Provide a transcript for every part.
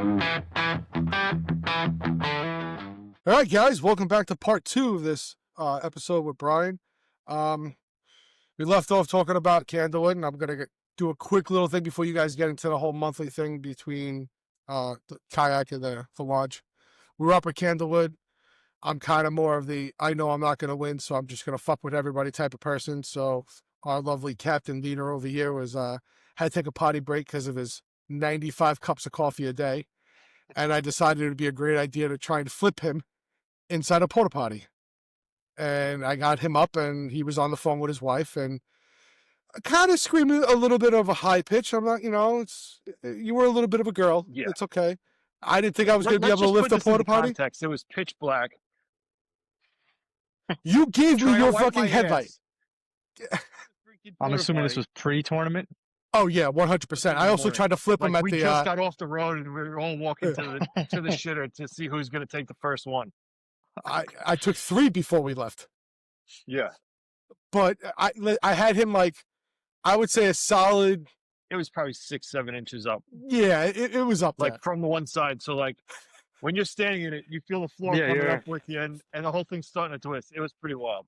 All right, guys, welcome back to part 2 of this episode with Brian. We left off talking about Candlewood, and I'm going to do a quick little thing before you guys get into the whole monthly thing between the Kayak and the launch. We were up at Candlewood. I'm kind of more of the, I know I'm not going to win, so I'm just going to fuck with everybody type of person. So our lovely captain leader over here was had to take a potty break because of his 95 cups of coffee a day. And I decided it would be a great idea to try and flip him inside a porta potty. And I got him up, and he was on the phone with his wife, and kind of screaming a little bit of a high pitch. I'm not, you were a little bit of a girl. Yeah. It's okay. I didn't think I was going to be able to lift a porta potty. Context. It was pitch black. You gave me your fucking headlight. I'm assuming this was pre-tournament. Oh yeah, 100%. I also tried to flip him at we the. We just got off the road, and we were all walking to the shitter to see who's going to take the first one. I took 3 before we left. Yeah, but I had him like, I would say a solid. It was probably 6-7 inches up. Yeah, it was up like there. From the one side. So like, when you're standing in it, you feel the floor coming up with you, and the whole thing's starting to twist. It was pretty wild.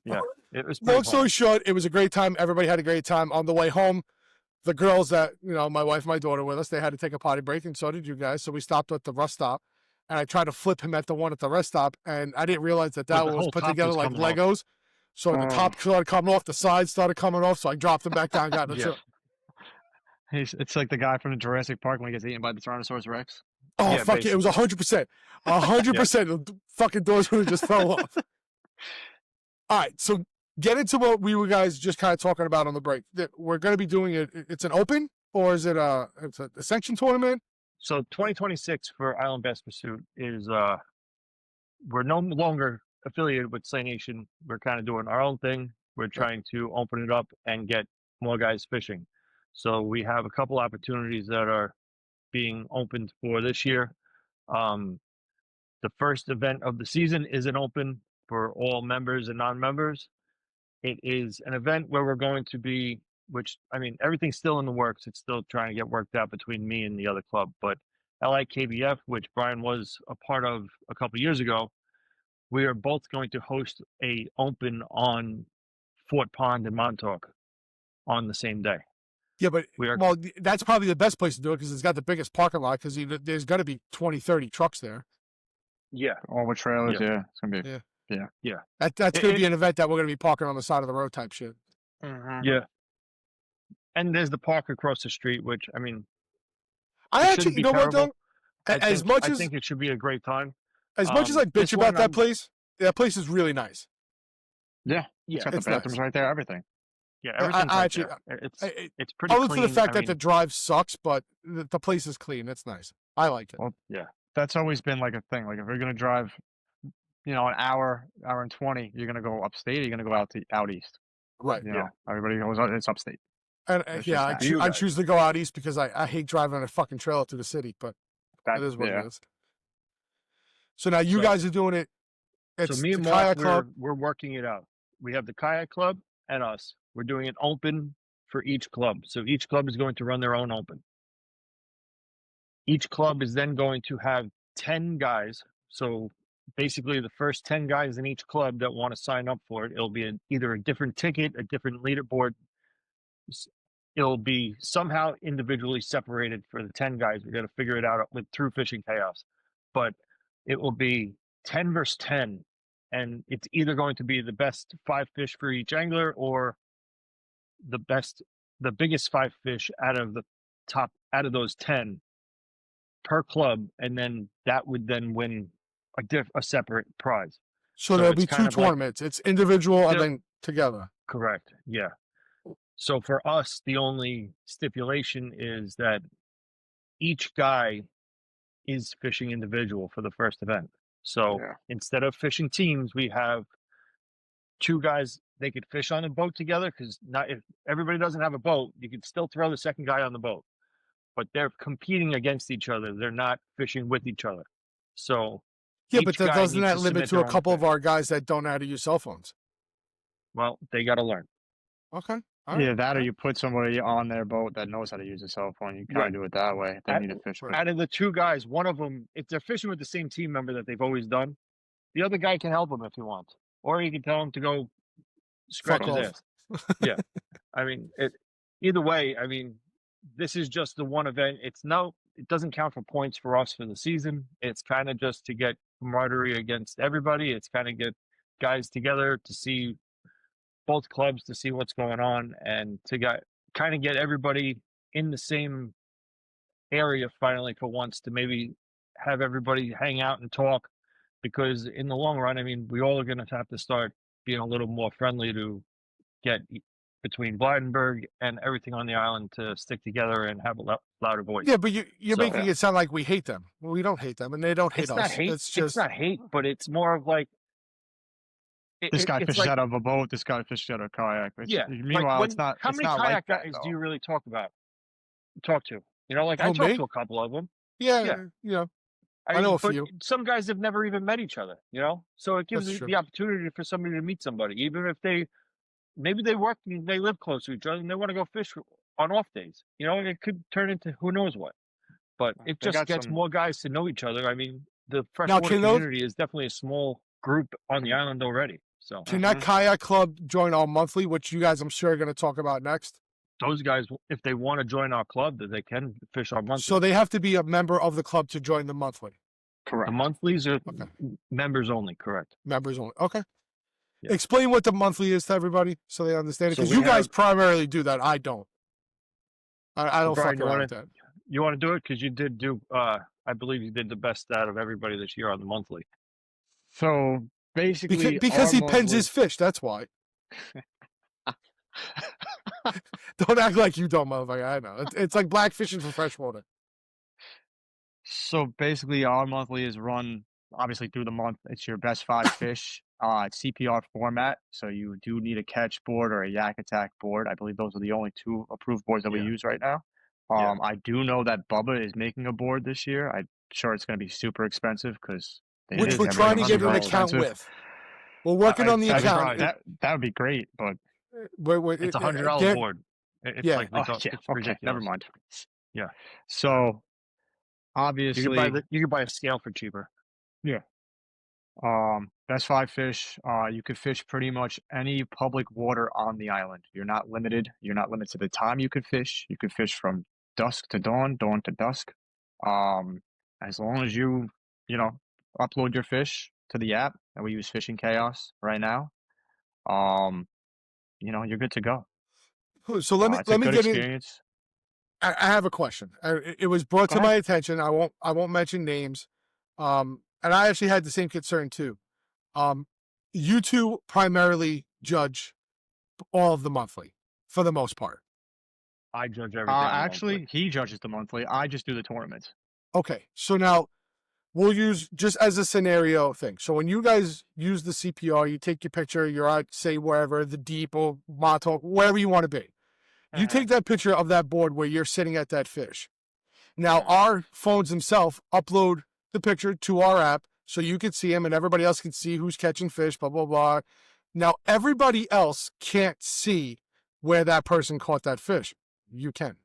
Yeah, it was. Long story short, it was a great time. Everybody had a great time on the way home. The girls that, my wife, my daughter with us, they had to take a potty break, and so did you guys. So we stopped at the rest stop, and I tried to flip him at the one at the rest stop, and I didn't realize that was put together like Legos. So the top started coming off, the sides started coming off, so I dropped him back down, got in the trip. It's like the guy from the Jurassic Park when he gets eaten by the Tyrannosaurus Rex. Oh, yeah, fuck it. It was 100%. 100%. The fucking doors would have just fell off. All right, so get into what we were guys just kind of talking about on the break. We're going to be doing it. It's an open, or is it a sanction tournament? So 2026 for Island Bass Pursuit is we're no longer affiliated with Slay Nation. We're kind of doing our own thing. We're trying to open it up and get more guys fishing. So we have a couple opportunities that are being opened for this year. The first event of the season is an open for all members and non-members. It is an event where we're going to be, everything's still in the works. It's still trying to get worked out between me and the other club. But LIKBF, which Brian was a part of a couple of years ago, we are both going to host a open on Fort Pond in Montauk on the same day. Yeah, but that's probably the best place to do it because it's got the biggest parking lot because there's got to be 20, 30 trucks there. Yeah. All with trailers, yeah. It's going to be... Yeah. That's going to be an event that we're going to be parking on the side of the road type shit. Mm-hmm. Yeah. And there's the park across the street, which, I actually, what though? I think it should be a great time. As much as I bitch about that place is really nice. Yeah. It's got the bathrooms right there, everything. Yeah, everything's it's pretty clean. Other than the fact that the drive sucks, but the place is clean. It's nice. I like it. Well, yeah. That's always been like a thing. Like if you're going to drive, an hour and 20, you're going to go upstate, or you're going to go out east. Right. Everybody goes, it's upstate. And I choose to go out east because I hate driving on a fucking trailer through the city, but that is what it is. So now you guys are doing it. So me and Mark, we're working it out. We have the Kayak Club and us. We're doing it open for each club. So each club is going to run their own open. Each club is then going to have 10 guys. So basically the first 10 guys in each club that want to sign up for it, it'll be either a different ticket, a different leaderboard. It'll be somehow individually separated for the 10 guys. We're going to figure it out through Fishing Chaos. But it will be 10 versus 10. And it's either going to be the best 5 fish for each angler or the biggest 5 fish out of those 10 per club. And then that would then win a separate prize. So there'll be 2 tournaments. It's individual and then together. Correct. Yeah. So for us, the only stipulation is that each guy is fishing individual for the first event. So instead of fishing teams, we have 2 guys. They could fish on a boat together because if everybody doesn't have a boat, you could still throw the second guy on the boat. But they're competing against each other. They're not fishing with each other. So but doesn't that limit to a couple of our guys that don't know how to use cell phones? Well, they got to learn. Okay. All right, Yeah, that all or right. you put somebody on their boat that knows how to use a cell phone. You kind Right. of do it that way. They I- need a fish. right. Out of the two guys, one of them, if they're fishing with the same team member that they've always done, the other guy can help him if he wants, or he can tell him to go scratch Fuck his off. ass. Yeah, I mean, either way, I mean, this is just the one event. It doesn't count for points for us for the season. It's kind of just to get camaraderie against everybody. It's kind of get guys together to see both clubs, to see what's going on, and to kind of get everybody in the same area finally for once, to maybe have everybody hang out and talk, because in the long run, I mean, we all are going to have to start being a little more friendly to get between Blydenburg and everything on the island to stick together and have a louder voice. Yeah, but you're So- making it sound like we hate them. Well, we don't hate them, and they don't hate It's us. not hate. It's just It's not hate, but it's more of like This guy it's fishes like, out of a boat. This guy fishes out of a kayak. yeah. Meanwhile, like it's not. How It's many not kayak like that, guys though. do you really talk to? You know, like I Who, talked me? to a couple of them. yeah, Yeah. you know. I know a but few. some guys have never even met each other, you know? So it gives That's you true. the opportunity for somebody to meet somebody, even if maybe they work and they live close to each other and they want to go fish on off days. You know, it could turn into who knows what. But it They just got gets some- more guys to know each other. I mean, the freshwater can those- community is definitely a small group on the island already. So Can that kayak club join our monthly, which you guys, I'm sure, are going to talk about next? those guys, if they want to join our club, that they can fish our monthly. So they have to be a member of the club to join the monthly. Correct. The monthlies are Okay. members only, correct? Members only. Okay. Yeah. Explain what the monthly is to everybody so they understand it. So Because we you guys have- primarily do that. I don't. I don't Brian, fuck around with that. You want to do it? Because you did do, I believe you did the best out of everybody this year on the monthly. So basically, Because our he pens monthly- his fish. That's why. Don't act like you don't, motherfucker. I know. It's like black fishing for freshwater. So basically, our monthly is run obviously through the month. It's your best 5 fish. It's CPR format, so you do need a catch board or a yak attack board. I believe those are the only 2 approved boards that we Yeah. use right now. Yeah. I do know that Bubba is making a board this year. I'm sure it's going to be super expensive because Which we're trying to get an account with. We're working on the I'd account. try. That would be great, but It's $100 Gary- board. It's Yeah. like oh, it's yeah, ridiculous. okay, never mind. Yeah. So obviously, You could buy a scale for cheaper. best 5 fish. You could fish pretty much any public water on the island. You're not limited. You're not limited to the time you could fish. You could fish from dusk to dawn, dawn to dusk. As long as you upload your fish to the app, and we use Fishing Chaos right now. You're good to go. So let It's a me good get in. experience. I have a question. It was brought Go to ahead. my attention. I won't mention names. And I actually had the same concern too. You two primarily judge all of the monthly for the most part. I judge everything. on the Actually, monthly. he judges the monthly. I just do the tournaments. Okay. So now we'll use just as a scenario thing. So when you guys use the CPR, you take your picture, you're out, say wherever, the deep or Montauk, wherever you want to be. You take that picture of that board where you're sitting at that fish. Now, our phones themselves upload the picture to our app so you can see them and everybody else can see who's catching fish, blah, blah, blah. Now, everybody else can't see where that person caught that fish. You can.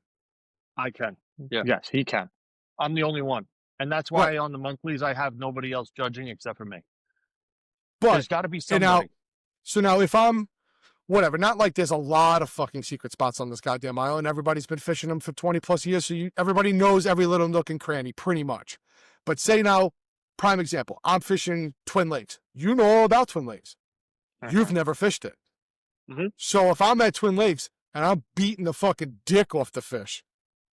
I can. Yeah. Yes, he can. I'm the only one. And that's why on the monthlies, I have nobody else judging except for me. But There's got to be and now, somebody. so now if I'm, whatever, not like there's a lot of fucking secret spots on this goddamn island. Everybody's been fishing them for 20 plus years. So everybody knows every little nook and cranny pretty much. But say now, prime example, I'm fishing Twin Lakes. You know all about Twin Lakes. You've never fished it. Mhm. So if I'm at Twin Lakes and I'm beating the fucking dick off the fish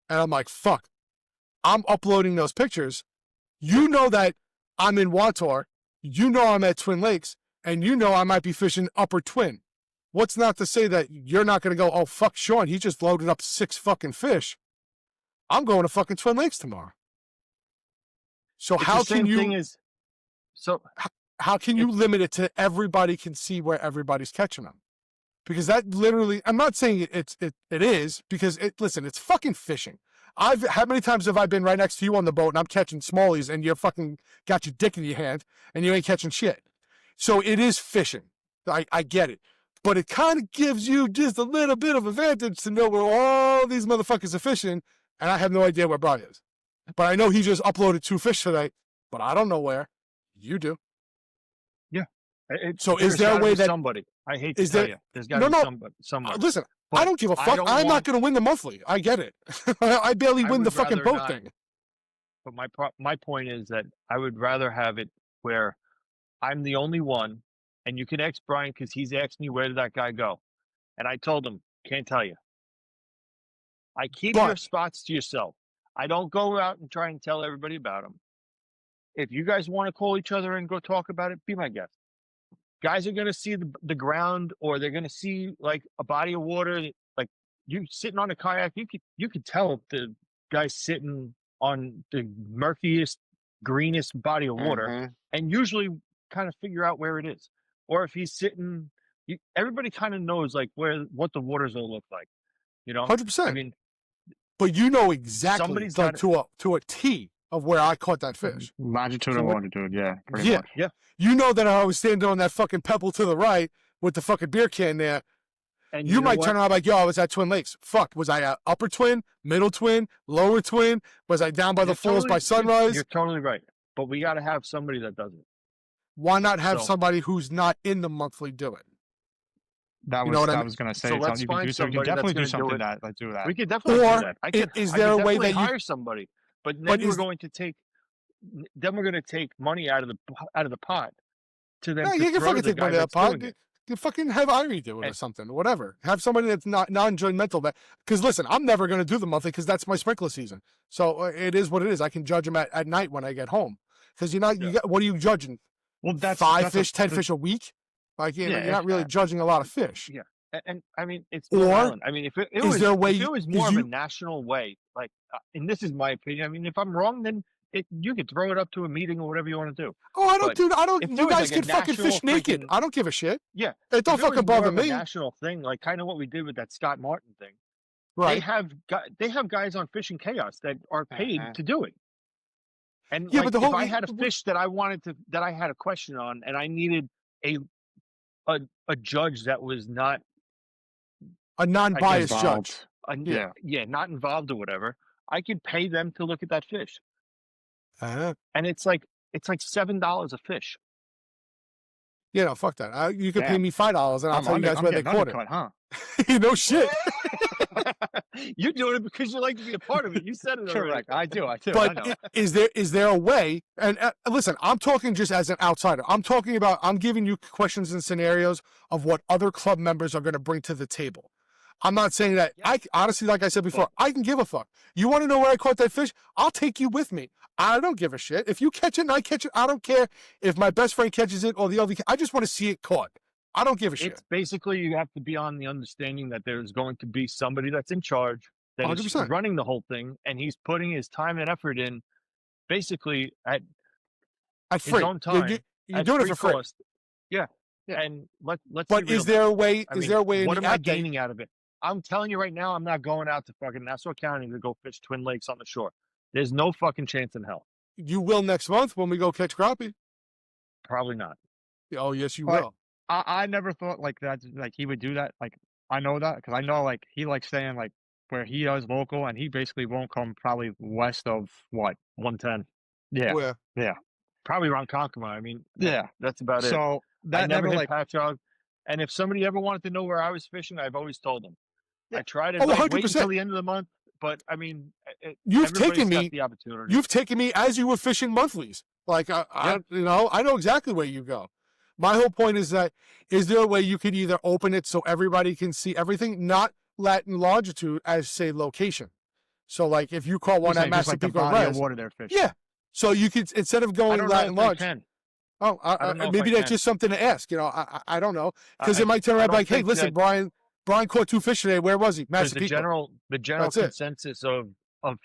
and I'm like, fuck, I'm uploading those pictures. You know that I'm in Wator. You know I'm at Twin Lakes and you know I might be fishing Upper Twin. What's not to say that you're not going to go, oh, fuck Shawn, he just loaded up 6 fucking fish. I'm going to fucking Twin Lakes tomorrow. So It's how the same can you thing as, so how can you limit it to everybody can see where everybody's catching them? Because that literally, I'm not saying it is because listen, it's fucking fishing. How many times have I been right next to you on the boat and I'm catching smallies and you're fucking got your dick in your hand and you ain't catching shit. So it is fishing. I get it. but it kind of gives you just a little bit of advantage to know where all these motherfuckers are fishing, and I have no idea where Brian is. But I know he just uploaded 2 fish today, but I don't know where. You do. So is There's there a gotta way be that somebody? I hate to is tell there- you, there's got to be somebody somewhere. listen, But I don't give a I fuck. don't I'm not want- going to win the monthly. I get it. I barely I win the would fucking rather boat not. thing. But my point is that I would rather have it where I'm the only one, and you can ask Brian because he's asked me where did that guy go, and I told him can't tell you. I keep your But- spots to yourself. I don't go out and try and tell everybody about them. If you guys want to call each other and go talk about it, be my guest. Guys are going to see the ground, or they're going to see like a body of water. Like you sitting on a kayak, you could tell if the guy's sitting on the murkiest, greenest body of water, Mhm. and usually kind of figure out where it is. Or if he's sitting, everybody kind of knows like what the water's going to look like. You know, 100%. I mean, but you know exactly somebody's like gotta- to a T of where I caught that fish. Longitude So and what- longitude, yeah, pretty Yeah. much. Yeah. You know that I was standing on that fucking pebble to the right with the fucking beer can there. and You know might what? turn around like, yo, I was at Twin Lakes. Fuck, was I a upper twin, middle twin, lower twin? Was I down by the You're falls by totally- sunrise? You're totally right. But we got to have somebody that does it. Why not have So- somebody who's not in the monthly do it? That You was know what I I mean? was gonna say So let's something you can find do. So you can somebody that's definitely do gonna do something it. that like do that. We could definitely Or do that. I is could there a way definitely that you- hire somebody? But then But we're is- going to take. Then we're going to take money out of the pot to them. No, to you can throw fucking to the take money guy out of that's the pot. doing it. You fucking have Irie do it or And- something, whatever. Have somebody that's not non-judgmental. Because listen, I'm never going to do the monthly because that's my sprinkler season. So it is what it is. I can judge them at night when I get home. Because you Yeah. got, what are you judging? Well, that's 5 fish, 10 fish a week? Like you're Yeah, not really judging a lot of fish. Yeah. And I mean, it's Or Long Island. I mean, if it is was, there a way if you- it was is more of you- a national way, like, and this is my opinion. I mean, if I'm wrong, then you could throw it up to a meeting or whatever you want to do. Oh, I don't But do. I don't. if there You was, guys like, a can fucking fish national naked. freaking- I don't give a shit. Yeah. It don't If it was fucking more bother of a me. national thing, like kind of what we did with that Scott Martin thing. They Right? have guys on fishing chaos that are paid Mhm. to do it. And Yeah, like, but the if whole- I had a fish that I had a question on, and I needed a judge that was not A non-biased judge. Yeah. not involved or whatever, I could pay them to look at that fish, Uh-huh. and it's like $7 a fish. Yeah, no, fuck that. You can pay Damn. me $5 and I'll tell you guys where they caught undercut, huh? it. You know shit. You're doing it because you like to be a part of it. You said it already. Correct. I do. I But know. is there a way? And listen, I'm talking just as an outsider. I'm talking about. I'm giving you questions and scenarios of what other club members are going to bring to the table. I'm not saying that. I honestly, like I said before, I can give a fuck. You want to know where I caught that fish? I'll take you with me. I don't give a shit. If you catch it and I catch it, I don't care if my best friend catches it or the other. I just want to see it caught. I don't give a shit. It's basically you have to be on the understanding that there's going to be somebody that's in charge that is 100%. running the whole thing, and he's putting his time and effort in, basically at At his free. own time. You're at doing it free for free. cost. Yeah, and let's. But be real is there a way? I Is mean, there a way? In what the am I app that- gaining out of it? I'm telling you right now, I'm not going out to fucking Nassau County to go fish Twin Lakes on the shore. There's no fucking chance in hell. You will next month when we go catch crappie. Probably not. Oh yes, you But- will. I never thought like that. Like he would do that. Like I know that because I know like he likes staying like where he is local, and he basically won't come probably west of what? 110. Yeah. Where? Probably around Konkoma. I mean, Yeah. that's about it. So I that never never hit like Patchogue. And if somebody ever wanted to know where I was fishing, I've always told them. Yeah. I try to Oh, like, wait 100%. until the end of the month, but I mean, You've everybody's taken got me. the opportunity. You've taken me as you were fishing monthlies. Like I know exactly where you go. My whole point is that is there a way you could either open it so everybody can see everything, not Latin longitude as say location. So like if you caught one you're at saying just like the Massapequa body of Res, water they're fishing. yeah. So you could instead of I going don't know Latin if I lodge. can. Oh, I don't know if maybe I that's can. just something to ask. You know, I don't know because I- it might turn I around don't like, hey, think listen, that- Brian caught 2 fish today. Where was he? Because the Massapequa. general That's it. consensus of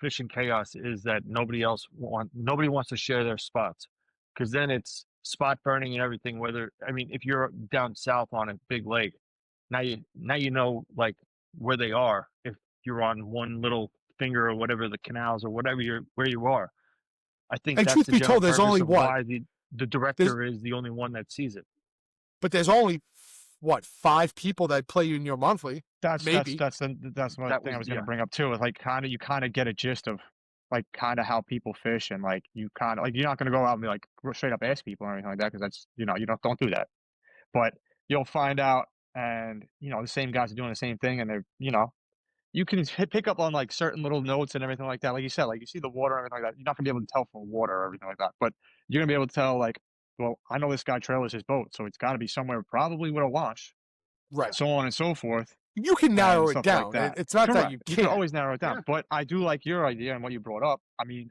fishing chaos is that nobody wants to share their spots, because then it's spot burning and everything. Whether if you're down south on a big lake, now you know like where they are. If you're on one little finger or whatever the canals or whatever where you are, I think. And that's truth the be general told, there's purpose only of what? why the director is the only one that sees it. But there's only what, 5 people that play you in your monthly. That's Maybe. that's one That thing I was- was going yeah. to bring up too. Is like you kind of get a gist of like kind of how people fish, and like you kind of like you're not going to go out and be like straight up ask people or anything like that, because that's you don't do that. But you'll find out, and the same guys are doing the same thing, and they're you can pick up on like certain little notes and everything like that. Like you said, like you see the water and everything like that. You're not gonna be able to tell from water or everything like that, but you're gonna be able to tell like, well, I know this guy trailers his boat, so it's got to be somewhere probably with a wash, Right. so on and so forth. You can narrow and it stuff down. like that. It's not that Correct. you You can't. can always narrow it down. Yeah. But I do like your idea and what you brought up. I mean,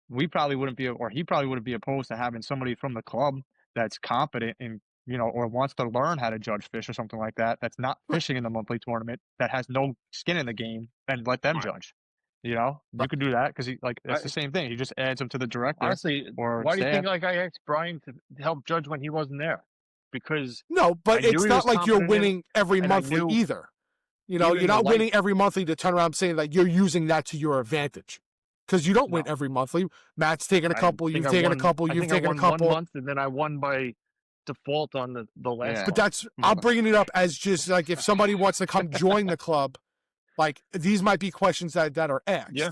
we probably wouldn't be, or he probably wouldn't be opposed to having somebody from the club that's competent in, or wants to learn how to judge fish or something like that. That's not Right. fishing in the monthly tournament, that has no skin in the game, and let them Right. judge. You could do that because it's the same thing. He just adds them to the director. Honestly, or why do you think staff. like I asked Brian to help judge when he wasn't there? Because No, but I knew it's he not was like you're confident in it, winning every and I monthly knew either. even You're the not light- winning every monthly to turn around saying that you're using that to your advantage. Because you don't win No. every monthly. Matt's taken a I couple, think you've I taken a won- couple, I you've think I taken a won couple. 1 month, and then I won by default on the last Yeah. one. But that's, I'm bringing it up as just like if somebody wants to come join the club, like these might be questions that are asked. Yeah.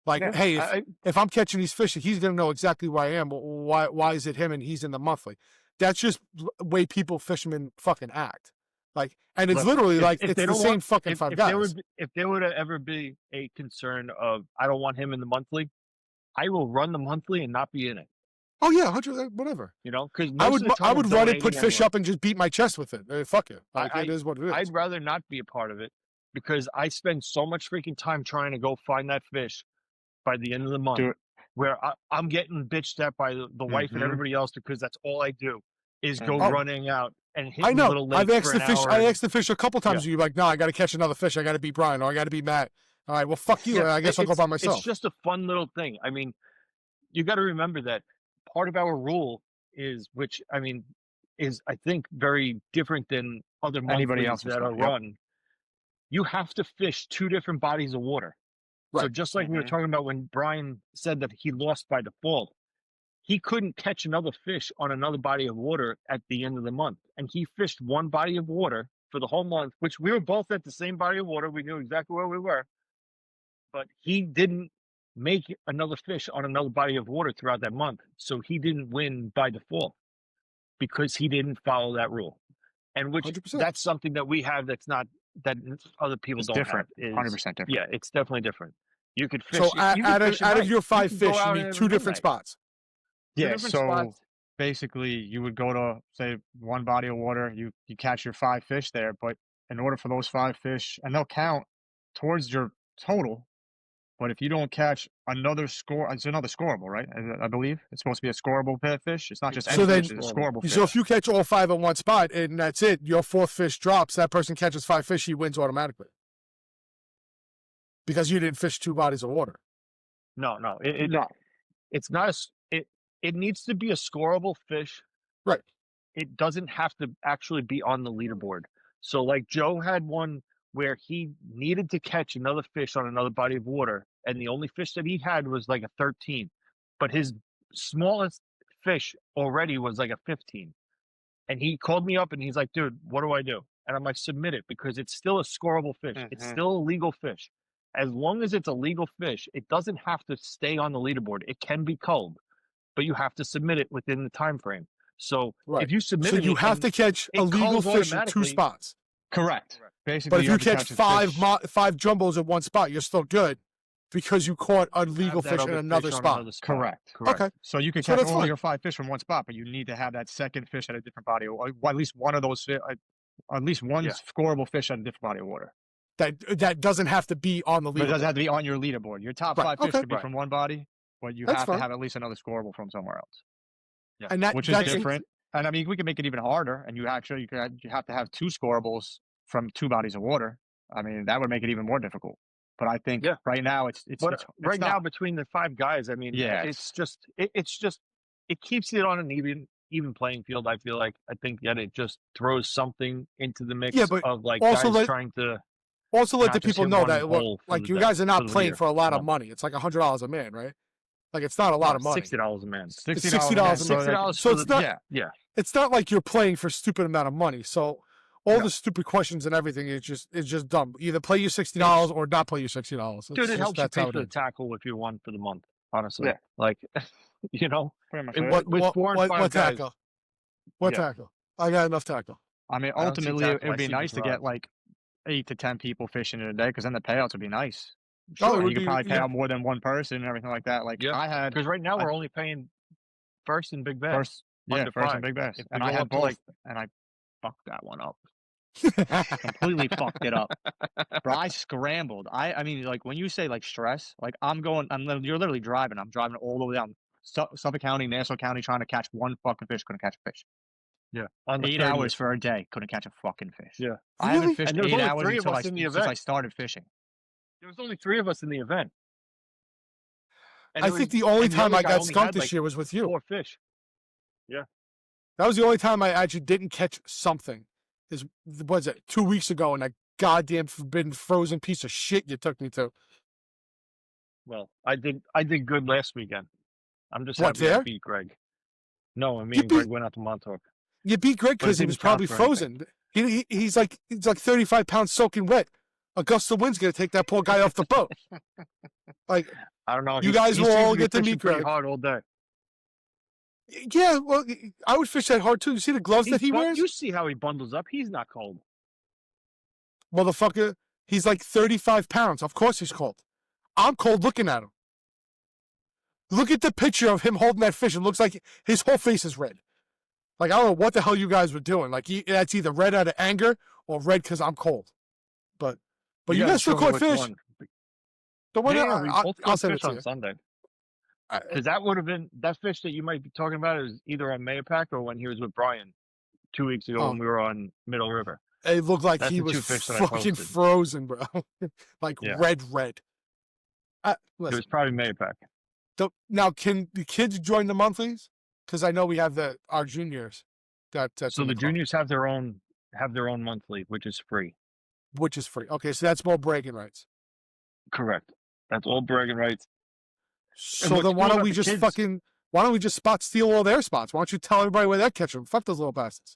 Like, Yeah. hey, if I'm catching these fish, he's going to know exactly where I am. Why is it him and he's in the monthly? That's just the way fishermen fucking act. Like, and it's Look, literally if like, they it's the don't same want- fucking if, 5 if guys. If there would ever be a concern of I don't want him in the monthly, I will run the monthly and not be in it. Oh yeah, 100, whatever. Because I would run it, put fish up, and just beat my chest with it. Fuck it. Like, it is what it is. I'd rather not be a part of it because I spend so much freaking time trying to go find that fish by the end of the month, Do it. where I'm getting bitched at by the wife and Mhm. everybody else because that's all I do is go Mhm. running out and hitting I know. little lakes I've asked for the an fish. hour I and- asked the fish a couple times. You're like, no, I got to catch another fish. I got to beat Brian, or I got to beat Matt. All right, well, fuck you. Yeah, I guess I'll go by myself. It's just a fun little thing. I mean, you got to remember that part of our rule is, which I mean, is I think very different than other Anybody monthlies else's that are stuff, yep. run. You have to fish 2 different bodies of water. So Right. just like we were Mhm. talking about when Brian said that he lost by default, he couldn't catch another fish on another body of water at the end of the month. And he fished one body of water for the whole month, which we were both at the same body of water. We knew exactly where we were. But he didn't make another fish on another body of water throughout that month. So he didn't win by default because he didn't follow that rule. And which 100%. that's something that we have that's not, that other people It's don't different. have. Is 100% different. Yeah, it's definitely different. You could fish. So you could out fish at of night. your 5 can go fish, you out need at 2 different midnight. spots. Two Yeah. different So spots. basically, you would go to say one body of water. You catch your 5 fish there, but in order for those 5 fish, and they'll count towards your total. But if you don't catch another score, it's another scoreable, right? I believe it's supposed to be a scoreable fish. It's not just So any then- fish; it's a scoreable fish. So if you catch all 5 in one spot and that's it, your 4th fish drops, that person catches 5 fish, he wins automatically. Because you didn't fish 2 bodies of water. No. No. It's not it needs to be a scoreable fish. Right. It doesn't have to actually be on the leaderboard. So like Joe had one where he needed to catch another fish on another body of water, and the only fish that he had was like a 13. But his smallest fish already was like a 15. And he called me up and he's like, dude, what do I do? And I'm like, submit it, because it's still a scoreable fish. It's Mhm. still a legal fish. As long as it's a legal fish, it doesn't have to stay on the leaderboard. It can be culled, but you have to submit it within the time frame. So Right. if you submit So it, you have to catch a it legal culls fish in 2 automatically. spots. Correct. Correct. Basically, But if you have to catch a 5 fish. 5 jumbos in one spot, you're still good because you caught a legal have that fish in other another fish on spot. another spot. Correct. Okay. So you can So catch that's all fine. your 5 fish from one spot, but you need to have that second fish at a different body, or at least one of those fish, at least one Yeah. scoreable fish at a different body of water. That doesn't have to be on the But it doesn't leaderboard. have to be on your leaderboard. Your top Right, 5 fish okay. could be Right. from one body, but you That's have fine. to have at least another scoreable from somewhere else, And that, which is that's different. And I mean, we can make it even harder, and you have to have 2 scoreables from 2 bodies of water. I mean, that would make it even more difficult. But I think Yeah. right now it's Right now, not. between the 5 guys, I mean, Yeah. it's just it keeps it on an even playing field. I feel like I think that it just throws something into the mix but of like also guys let- trying to. Also, let not the just people hit know one that hole for like the you day- guys are for not the playing year. for a lot of No. money. It's like $100 a man, right? Like it's not a lot of money. $60 a man. $60 a man. $60 So for it's the, not- yeah. It's not like you're playing for a stupid amount of money. So all No. the stupid questions and everything is just dumb. Either play your $60 or not play your $60. Dude, it helps you That's pay how for it the is. tackle if you won for the month. Honestly, Yeah. like, you know, Pretty much. it- It. with 4 and 5 what guys. tackle? What Yeah. tackle? I got enough tackle. I mean, I don't see ultimately, it tackle, I would be see nice just to get rods. like 8 to 10 people fishing in a day, because then the payouts would be nice. Oh, it Sure, And would you could be- probably pay yeah. out more than one person and everything like that. Like Yeah. I had because right now I- we're only paying first and Big Bass. first, yeah, under first 5. and Big Bass, If we and I go had up to, both, like- and I fucked that one up. Completely fucked it up, bro. I scrambled. I mean, like when you say like stress, like you're literally driving. I'm driving all the way down Suffolk County, Nassau County, trying to catch one fucking fish. Couldn't catch a fish. Yeah, on the 8 30th. hours for a day. Couldn't catch a fucking fish. Yeah. I haven't Really? fished And there was 8 only hours 3 of until us in the since I event. started fishing. There was only 3 of us in the event. And I it think was- the only and the time other I guy got only skunked had, this like, year was with you. 4 fish. That was the only time I actually didn't catch something. Was it 2 weeks ago? And that goddamn forbidden frozen piece of shit you took me to. Well, I did good last weekend. I'm just What, happy I there? beat Greg. No, me You and Greg beat- went out to Montauk. You beat Greg But it because he didn't was count probably for anything. frozen. He's like 35 pounds soaking wet. A gust of wind's gonna take that poor guy off the boat. Like, I don't know. You he- guys he will seemed all to be get to fishing meet pretty Greg. hard all day. yeah, well, I would fish that hard too. You see the gloves that he wears? You see how he bundles up? He's not cold. Motherfucker, he's like 35 pounds. Of course he's cold. I'm cold looking at him. Look at the picture of him holding that fish. It looks like his whole face is red. Like, I don't know what the hell you guys were doing. Like, that's either red out of anger or red because I'm cold. But you gotta guys still show me caught which fish. one. The one Yeah, we both I'll caught send it fish to on you. Sunday. I- Because that would have been that fish that you might be talking about is either on Mayapack or when he was with Brian 2 weeks ago Oh. when we were on Middle River. It looked like That's he the was 2 fish that I fucking posted. frozen, bro. Like Yeah. red. It Listen, was probably Mayapack. now can the kids join the monthlies? Because I know we have our juniors. That's So in the club, juniors have their own monthly, which is free. which is free. Okay, so that's more bragging rights. Correct. That's all bragging rights. So what's then why cool don't about we the just kids- why don't we just spot steal all their spots? Why don't you tell everybody where they're catching them? Fuck those little bastards.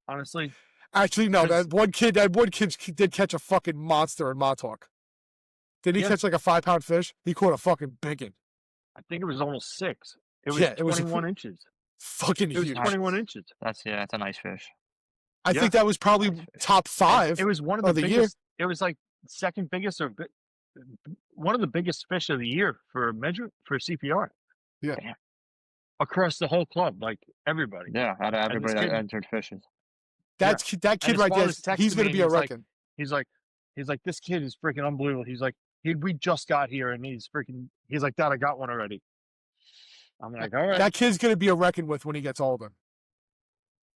Honestly, Actually, no. 'Cause- That one kid did catch a fucking monster in Montauk. Did he Yeah. catch like a 5-pound fish? He caught a fucking biggin. I think it was almost 6. It was Yeah, it was 21 inches. Fucking It was huge. 21 inches. That's a nice fish. I yeah. think that was probably Nice fish. top 5 It was one of of the the year. biggest. It was like second biggest or one of the biggest fish of the year for CPR. Yeah. Damn. Across the whole club, like everybody. Yeah, out of everybody that kid- entered fishes. That kid his right there, father's texted he's going me to be and a he's like- wrecking. He's like, this kid is freaking unbelievable. He's like, we just got here and he's like, Dad, I got one already. I'm like, all right. That kid's going to be a wrecking with when he gets older.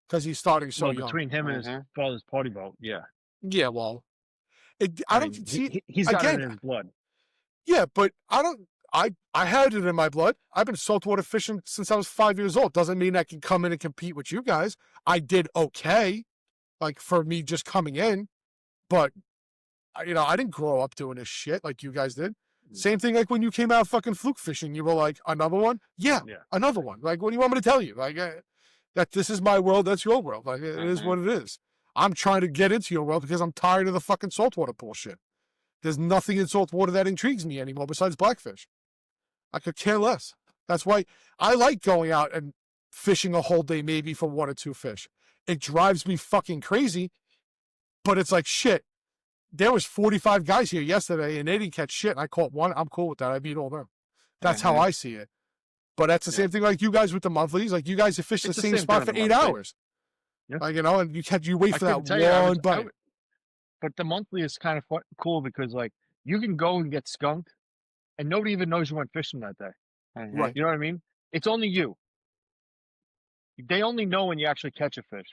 Because he's starting so Well, young. between him and his Mhm. father's party boat, yeah. Yeah, well. I don't mean, see. he's got again, it in his blood. Yeah, but I don't. I had it in my blood. I've been saltwater fishing since I was 5 years old. Doesn't mean I can come in and compete with you guys. I did okay, like for me just coming in, but I didn't grow up doing this shit like you guys did. Same thing like when you came out fucking fluke fishing. You were like, another one? Yeah, Yeah. another one. Like, what do you want me to tell you? Like, that this is my world, that's your world. Like, it is what it is. I'm trying to get into your world because I'm tired of the fucking saltwater bullshit. There's nothing in saltwater that intrigues me anymore besides blackfish. I could care less. That's why I like going out and fishing a whole day maybe for 1 or 2 fish. It drives me fucking crazy, but it's like, shit, there was 45 guys here yesterday and they didn't catch shit and I caught one. I'm cool with that. I beat all them. That's how I see it. But that's the same thing like you guys with the monthlies. Like you guys have fished It's the the same same spot thing for with 8 the monthly. hours. Yeah. Like, and you wait I for that couldn't tell you, I one was- I bite. would- But the monthly is kind of cool because like you can go and get skunked and nobody even knows you went fishing that day. Right. You know what I mean? It's only you. They only know when you actually catch a fish.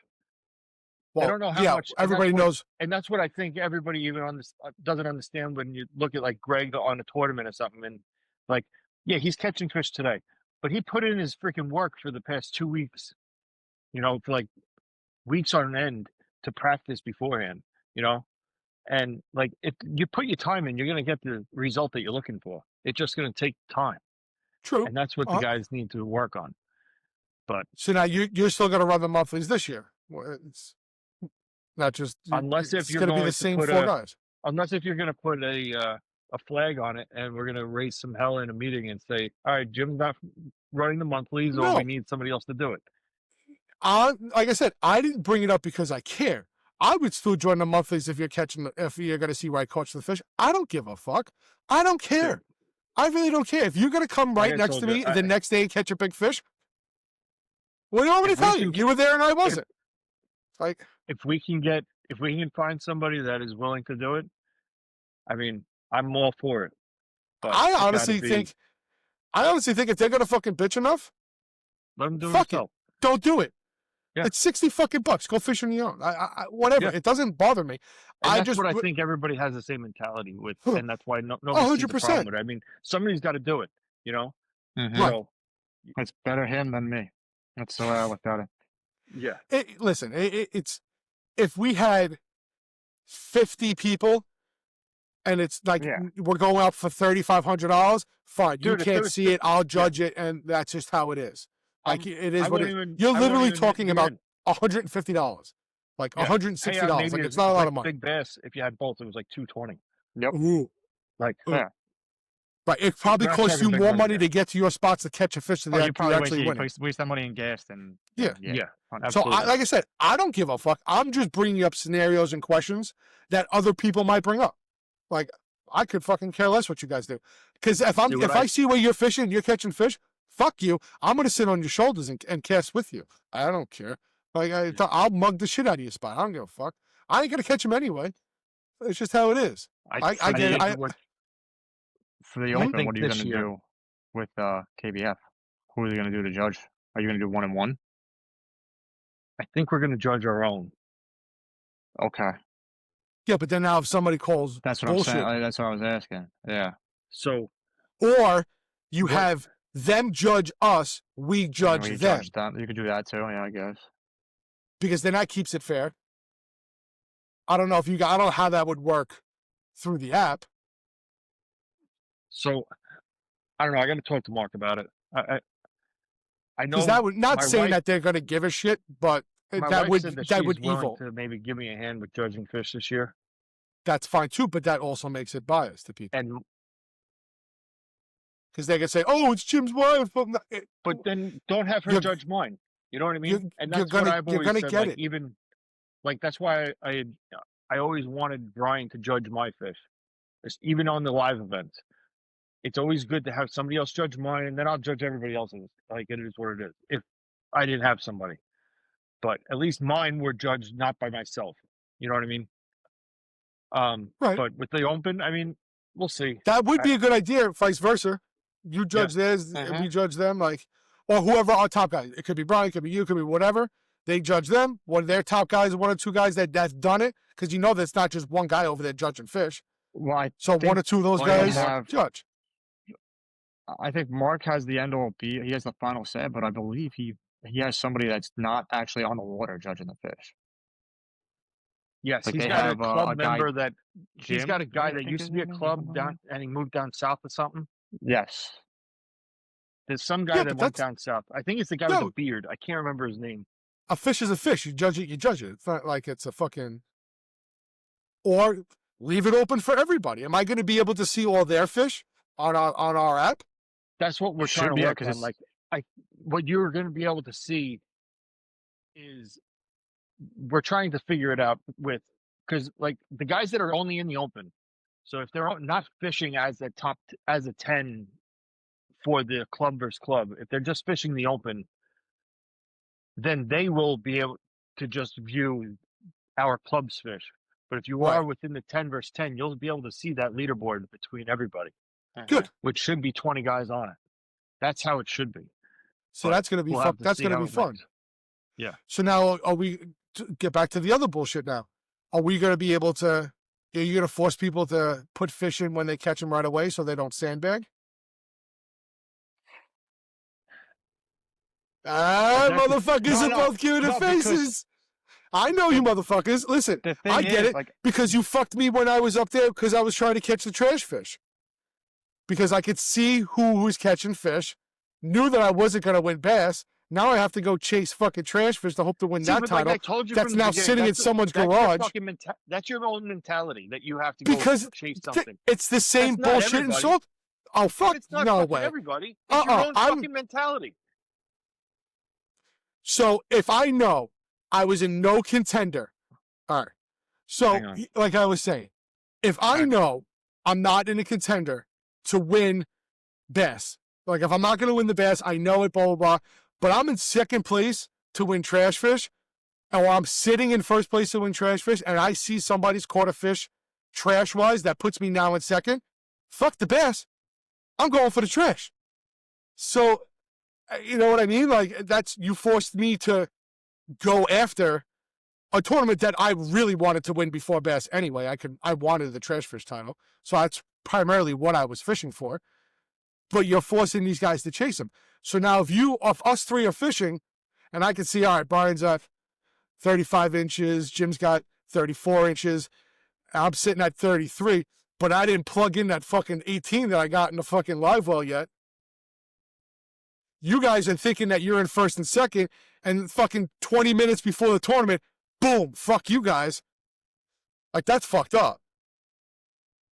Well, don't know how yeah, much- and everybody that's what- knows. And that's what I think everybody even doesn't understand when you look at like Greg on a tournament or something. And like, yeah, he's catching fish today, but he put in his freaking work for the past 2 weeks, for like weeks on end to practice beforehand, and like if you put your time in, you're going to get the result that you're looking for. It's just going to take time. True. And that's what the guys need to work on. So now you're still going to run the monthlies this year. Well, it's not just Unless if it's you're going to be going the to same put four guys. unless if you're going to put a flag on it, and we're going to raise some hell in a meeting and say, all right, Jim's not running the monthlies, or No. we need somebody else to do it. Like I said, I didn't bring it up because I care. I would still join the monthlies if you're going to see where I catch the fish. I don't give a fuck. I don't care. I really don't care. If you're going to come Like right I next told to you, me the next day and catch a big fish, what do you want me to If we tell you? can- You were there and I wasn't. Like, If we can find somebody that is willing to do it, I mean, I'm all for it. But I it gotta honestly be- think if they're going to fucking bitch enough, let them do it fuck it. themselves. Don't do it. Yeah. It's $60 Go fish on your own. Whatever. Yeah. it doesn't bother me. And that's what I think everybody has the same mentality with, and that's why nobody sees the 100%. problem with it. I mean, somebody's got to do it, you know. Mhm. So It's better him than me. That's the way I looked at it. yeah, Listen, it's if we had 50 people and it's like Yeah. we're going out for $3,500, fine. Dude, you if there can't was see it. I'll judge it, and that's just how it is. Like it is I what wouldn't it is. even- You're I wouldn't literally even talking get about in. $150, like Yeah. $160. Hey, Like maybe it's not a lot of like money. Big bass, if you had both, it was like $220. Yep. Ooh. Like, Yeah. Right. It probably We're not costs you talking big more money money here. to get to your spots to catch a fish so Oh, that you probably actually win. waste that money in gas than Yeah. yeah. on- So, Absolutely. like I said, I don't give a fuck. I'm just bringing up scenarios and questions that other people might bring up. Like, I could fucking care less what you guys do. Because if I see where you're fishing, you're catching fish, fuck you. I'm going to sit on your shoulders and cast with you. I don't care. Like, I'll mug the shit out of your spot. I don't give a fuck. I ain't going to catch him anyway. It's just how it is. I get it. For the I open, think what are you this going to year- do with KBF? Who are you going to do to judge? Are you going to do 1-1? I think we're going to judge our own. Okay, Yeah, but then now if somebody calls that's what bullshit, I'm saying. That's what I was asking. Yeah, So or you What- have them judge us, we judge we them. judge them. You could do that too. Yeah, I guess. Because then that keeps it fair. I don't know how that would work through the app. So I don't know. I got to talk to Mark about it. I know Because that would not my saying wife- that they're going to give a shit, but my that wife would said that that she's would willing evil. to maybe give me a hand with judging fish this year. That's fine too, but that also makes it biased to people And because they can say, "Oh, it's Jim's wife," but then don't have her You're- judge mine. You know what I mean? you're- And you're that's what gonna- I've you're always gonna said. get Like it. even like that's why I always wanted Brian to judge my fish, even on the live events. It's always good to have somebody else judge mine, and then I'll judge everybody else's. Like it is what it is. If I didn't have somebody, but at least mine were judged not by myself. You know what I mean? Right. But with the open, I mean, we'll see. that would be a good idea. Vice versa, you judge theirs, and we judge them, like, or whoever our top guy. It could be Brian, it could be you, it could be whatever. They judge them. One of their top guys, one or two guys that's done it, because you know that's not just one guy over there judging fish. Well, I So one or two of those Well, you guys have- judge. think Mark has the end all be. He has the final say, but I believe he has somebody that's not actually on the water judging the fish. Yes, Like he's they got a have, club a guy, member that he's Jim, got a guy I that think used his to be a name is, club something like down, and he moved down south or something. Yes. There's some guy Yeah, that but went that's- down south. I think it's the guy with No. the beard. I can't remember his name. A fish is a fish. You judge it, you judge it. It's not like it's a fucking. Or leave it open for everybody. Am I going to be able to see all their fish on our app? That's what we're Should trying be, to yeah, work 'cause on. it's- Like, what you're going to be able to see is we're trying to figure it out with because like the guys that are only in the open. So if they're not fishing as a 10 for the club versus club, if they're just fishing the open, then they will be able to just view our club's fish. But if you Right. are within the 10 versus 10, you'll be able to see that leaderboard between everybody, Good. which should be 20 guys on it. That's how it should be. So But that's going to be we'll fun. have to That's see going to how be it fun. works. Yeah. So now, are we get back to the other bullshit? Now, are we going to be able to? Are you going to force people to put fish in when they catch them right away so they don't sandbag? Ah, Exactly. motherfuckers No, are no, both giving no, the because- faces. I know you motherfuckers. Listen, The thing I get is, it like, because you fucked me when I was up there because I was trying to catch the trash fish. Because I could see who was catching fish, knew that I wasn't going to win bass, Now I have to go chase fucking trash fish to hope to win See, that but like title. I told you That's from the now beginning, sitting in that's someone's that's garage. Your fucking that's your own mentality that you have to Because go chase something. it's the same That's not bullshit and everybody. salt. Oh But fuck, it's not no fucking way. everybody. It's your own fucking mentality. So if I know I was in no contender, all right. So Hang on. like I was saying, if I know I'm not in a contender to win bass, like if I'm not going to win the bass, I know it, blah blah blah. But I'm in second place to win trash fish, or I'm sitting in first place to win trash fish, and I see somebody's caught a fish trash wise that puts me now in second. Fuck the bass. I'm going for the trash. So, you know what I mean? Like you forced me to go after a tournament that I really wanted to win before bass anyway. I wanted the trash fish title. So that's primarily what I was fishing for. But you're forcing these guys to chase them. So now if us three are fishing, and I can see, all right, Brian's at 35 inches, Jim's got 34 inches, I'm sitting at 33, but I didn't plug in that fucking 18 that I got in the fucking live well yet. You guys are thinking that you're in first and second, and fucking 20 minutes before the tournament, boom, fuck you guys. Like, that's fucked up.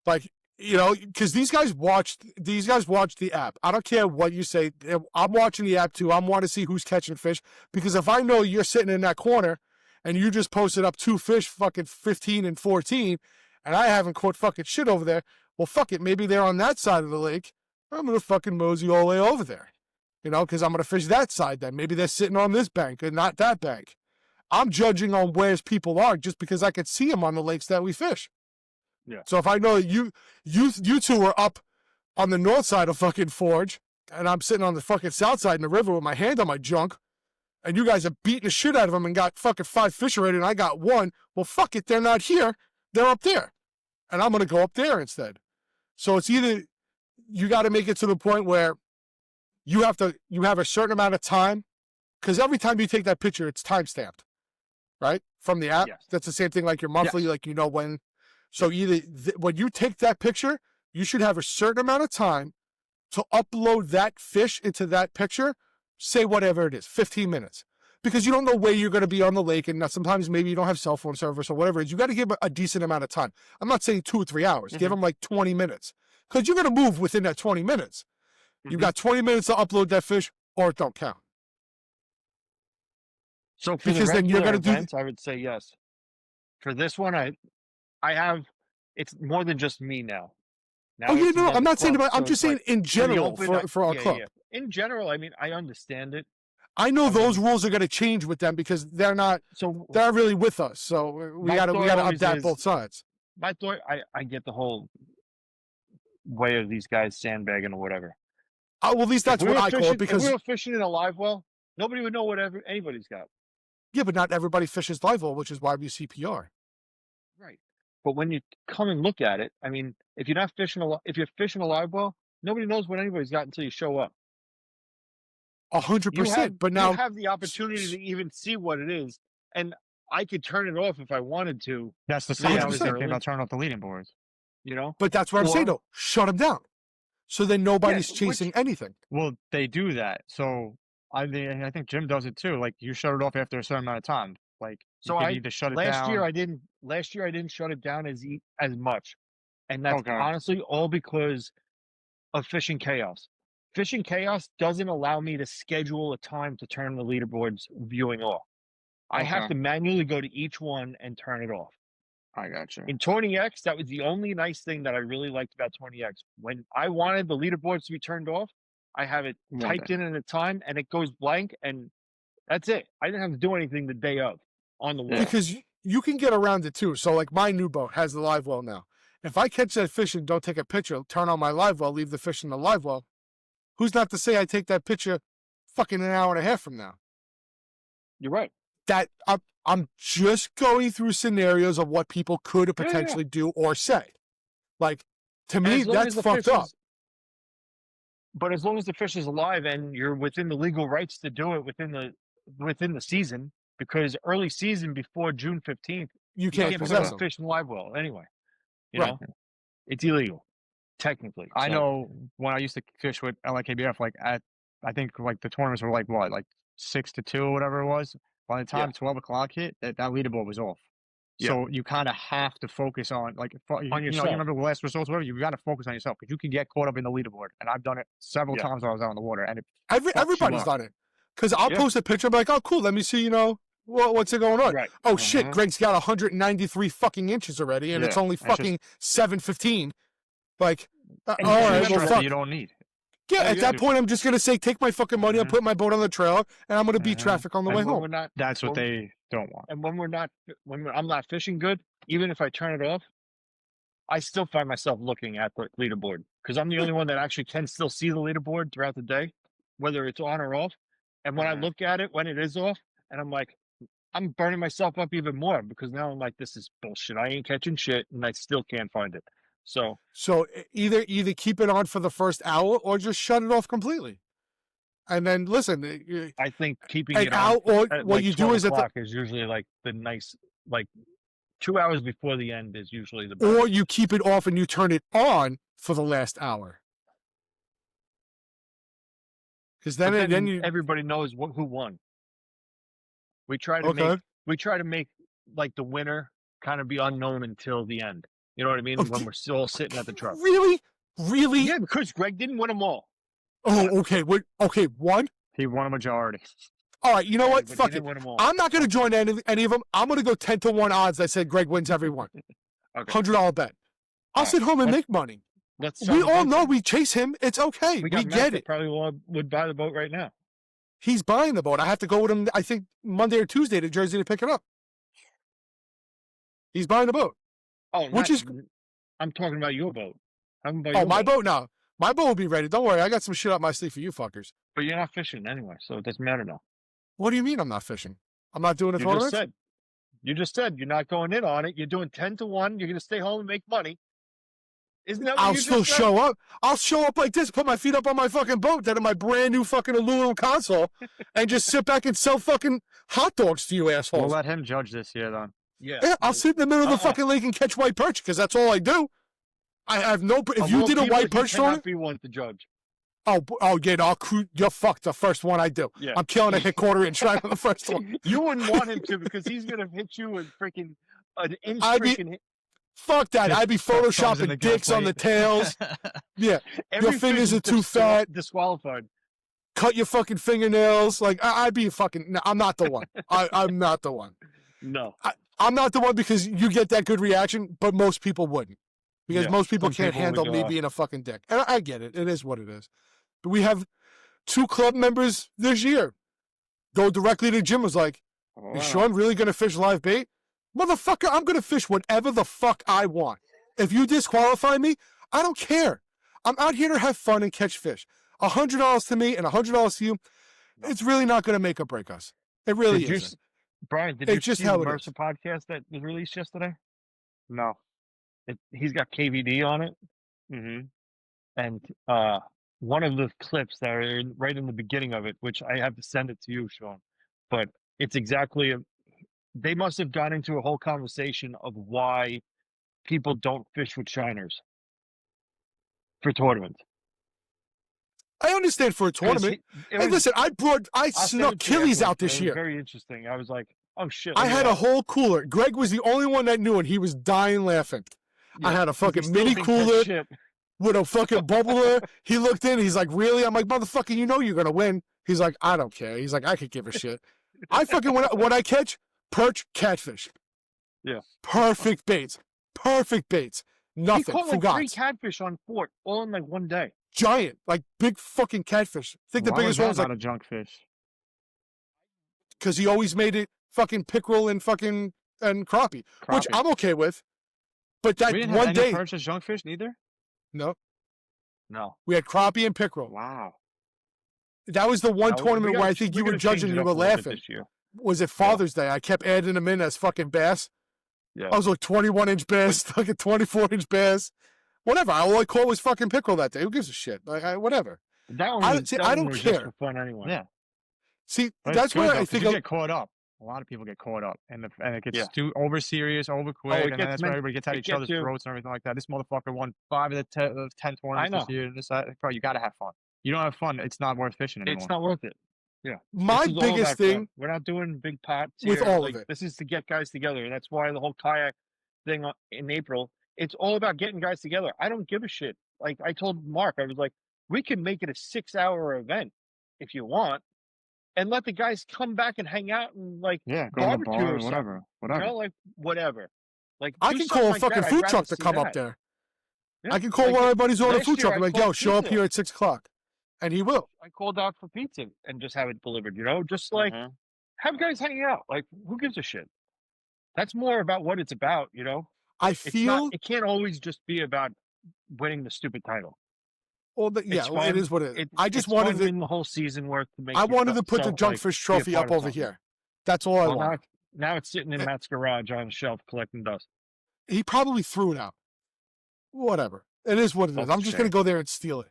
Like, you know, because these guys watch the app. I don't care what you say. I'm watching the app too. I want to see who's catching fish, because if I know you're sitting in that corner and you just posted up 2 fish, fucking 15 and 14, and I haven't caught fucking shit over there, well, fuck it. Maybe they're on that side of the lake. I'm going to fucking mosey all the way over there, you know, because I'm going to fish that side then. Maybe they're sitting on this bank and not that bank. I'm judging on where people are just because I could see them on the lakes that we fish. Yeah. So if I know you two are up on the north side of fucking Forge, and I'm sitting on the fucking south side in the river with my hand on my junk, and you guys are beating the shit out of them and got fucking 5 fish already, and I got 1, well, fuck it, they're not here, they're up there. And I'm going to go up there instead. So it's either you got to make it to the point where you have a certain amount of time, because every time you take that picture, it's time stamped, right? From the app. Yes. That's the same thing like your monthly, Yes. like you know when. So either when you take that picture, you should have a certain amount of time to upload that fish into that picture, say whatever it is, 15 minutes. Because you don't know where you're going to be on the lake, and sometimes maybe you don't have cell phone service or whatever it is. You got to give a decent amount of time. I'm not saying 2 or 3 hours. Give them like 20 minutes. Because you're going to move within that 20 minutes. You've got 20 minutes to upload that fish, or it don't count. So for Because the then you're regular gonna do events, I would say yes. For this one, I have. It's more than just me now. Oh yeah, it's no, another I'm not saying club, about. I'm so just it's saying like, in for the general open, for our yeah, club. yeah. In general, I mean, I understand it. I know I those mean, rules are going to change with them because they're not So really with us. So we my got to thought always adapt is- both sides. my thought, I get the whole way of these guys sandbagging or whatever. Well, at least that's what I call it, because if we were fishing in a live well, nobody would know whatever anybody's got. yeah, but not everybody fishes live well, which is why we CPR. Right. But when you come and look at it, I mean, if you're fishing a live well, nobody knows what anybody's got until you show up. 100%. But now you have the opportunity to even see what it is, and I could turn it off if I wanted to. That's the 3 same hours thing early. about turning off the leading boards. You know, But that's what I'm saying, though. Shut them down. So then nobody's chasing anything. Well, they do that. So I think Jim does it too. Like you shut it off after a certain amount of time. Like So you I need to shut it last down. year I didn't shut it down as much, and that's Okay. honestly all because of fishing chaos. Fishing chaos doesn't allow me to schedule a time to turn the leaderboards viewing off. I have Okay. to manually go to each one and turn it off. I got you. In 20X, that was the only nice thing that I really liked about 20X. When I wanted the leaderboards to be turned off, I have it typed in at a time, and it goes blank, and that's it. I didn't have to do anything the day of on the wall. Because you can get around it too. So like my new boat has the live well now. If I catch that fish and don't take a picture, turn on my live well, leave the fish in the live well, who's not to say I take that picture fucking an hour and a half from now? You're right. That I'm just going through scenarios of what people could potentially do or say. Like, to me, that's fucked up. But as long as the fish is alive and you're within the legal rights to do it within the season, because early season before June 15th, You you can't can't put possess a them. fish in live well anyway. You Right. know, it's illegal technically. I So, know when I used to fish with LIKBF, like I think like the tournaments were like what, like 6-2 or whatever it was. By the time 12 o'clock hit, that leaderboard was off. Yeah. So you kind of have to focus on, like, you yourself. remember the last results, whatever. You got to focus on yourself because you can get caught up in the leaderboard. And I've done it several times when I was out on the water, and everybody's done it. Because I'll post a picture, I'm like, oh, cool. Let me see, what's it going on? Right. Oh shit, Greg's got 193 fucking inches already, and it's only fucking 7:15. Like, all right, well, fuck. You don't need. Yeah, at that point, I'm just gonna say, take my fucking money, I'm putting my boat on the trailer, and I'm gonna beat traffic on the way home. That's what they don't want. And when I'm not fishing good, even if I turn it off, I still find myself looking at the leaderboard because I'm the only one that actually can still see the leaderboard throughout the day, whether it's on or off. And when I look at it when it is off, and I'm like, I'm burning myself up even more because now I'm like, this is bullshit. I ain't catching shit, and I still can't find it. So either keep it on for the first hour or just shut it off completely. And then listen, I think keeping it out, or what you do is is usually like the nice, like 2 hours before the end is usually the best. Or you keep it off and you turn it on for the last hour. Because then everybody knows who won. We try to make like the winner kind of be unknown until the end. You know what I mean? When we're still sitting at the truck. Really? Yeah, because Greg didn't win them all. Oh, okay. Okay, one? He won a majority. All right, you know what? Fuck it. I'm not going to join any of them. I'm going to go 10-1 odds. I said Greg wins every one. Okay. $100 bet. I'll sit home and make money. We all know we chase him. It's okay. We get it. Probably would buy the boat right now. He's buying the boat. I have to go with him, I think, Monday or Tuesday to Jersey to pick it up. He's buying the boat. Oh, I'm talking about your boat. My boat now. My boat will be ready. Don't worry. I got some shit up my sleeve for you fuckers. But you're not fishing anyway, so it doesn't matter now. What do you mean I'm not fishing? I'm not doing a tournament? You just said you're not going in on it. You're doing 10-1. You're going to stay home and make money. Isn't that what I'll still show up. I'll show up like this, put my feet up on my fucking boat, that in my brand new fucking aluminum console, and just sit back and sell fucking hot dogs to you assholes. We'll let him judge this year, then. Yeah, I'll sit in the middle of the fucking lake and catch white perch because that's all I do. I have no. If you did a white perch tournament, be one to judge. Oh yeah, I'll crew. You're fucked. The first one I do. Yeah. I'm killing a hit quarter inch right on the first one. You wouldn't want him to because he's gonna hit you with freaking an inch. Fuck that. I'd be photoshopping dicks on the tails. Yeah, your fingers are too fat. Disqualified. Cut your fucking fingernails. Like I'd be fucking. No, I'm not the one. I'm not the one. No. I'm not the one because you get that good reaction, but most people wouldn't. Because most people can't handle me being a fucking dick. And I get it. It is what it is. But we have 2 club members this year go directly to Jim, was like, is Shawn really going to fish live bait? Motherfucker, I'm going to fish whatever the fuck I want. If you disqualify me, I don't care. I'm out here to have fun and catch fish. $100 to me and $100 to you, it's really not going to make or break us. It really isn't. Brian, did you see the Mercer podcast that was released yesterday? No. He's got KVD on it. Mm-hmm. And one of the clips that are right in the beginning of it, which I have to send it to you, Shawn, but it's exactly they must have gone into a whole conversation of why people don't fish with shiners for tournaments. I understand for a tournament. Hey, listen, I snuck Killies out this year. Very interesting. I was like, oh shit. I had a whole cooler. Greg was the only one that knew it. He was dying laughing. Yeah, I had a fucking mini cooler with a fucking bubbler. He looked in. He's like, really? I'm like, motherfucker, you know you're going to win. He's like, I don't care. He's like, I could give a shit. I fucking, when I catch, perch, catfish. Yeah. Perfect baits. Perfect baits. Nothing. He caught like 3 catfish on Fort all in like one day. Giant, like big fucking catfish. I think the biggest one was like a junk fish. Because he always made it fucking pickerel and fucking and crappie, which I'm okay with. But that we didn't one have day, any perch as junk fish neither. No. We had crappie and pickerel. Wow. That was the one tournament where I think you were judging and you were laughing. Was it Father's Day? I kept adding them in as fucking bass. Yeah. I was like 21-inch bass, fucking 24-inch bass. Whatever. All I caught was fucking pickerel that day. Who gives a shit? Like, whatever. That one I don't care. Just for fun anyway. Yeah. See, that's where I think you get caught up. A lot of people get caught up, and it gets too over serious, over quick, and that's where everybody gets at each other's throats and everything like that. This motherfucker won 5 of the 10 tournaments this year. Bro, you gotta have fun. You don't have fun, it's not worth fishing anymore. It's not worth it. Yeah. My This is all biggest about fun. thing We're not doing big pots with here. all Like of it, this is to get guys together. That's why the whole kayak thing in April. It's all about getting guys together. I don't give a shit. Like I told Mark, I was like, we can make it a 6-hour event if you want, and let the guys come back and hang out and like Yeah, go to the barbecue bar or or whatever. something. You Whatever. know, like whatever. Like I do can something call a like fucking that. I'd food rather truck to see come up that. there. Yeah. I can call Like, one of my buddies on a last food year truck. I I'm like, called yo, show up pizza. here at 6 o'clock. And he will. I called out for pizza and just have it delivered, you know, just like Mhm. have guys hanging out. Like, who gives a shit? That's more about what it's about, you know? I It's not, feel, it can't always just be about winning the stupid title. well, yeah, It's it fun. is what it is. I just It's wanted fun to, winning the whole season worth to make I you wanted to put the like Junkfish be a trophy part up of over something. here. That's all I Well, want. now it's sitting in Eh, Matt's garage on a shelf collecting dust. He probably threw it out. Whatever. It is what it is. That's a I'm just going shame. to go there and steal it.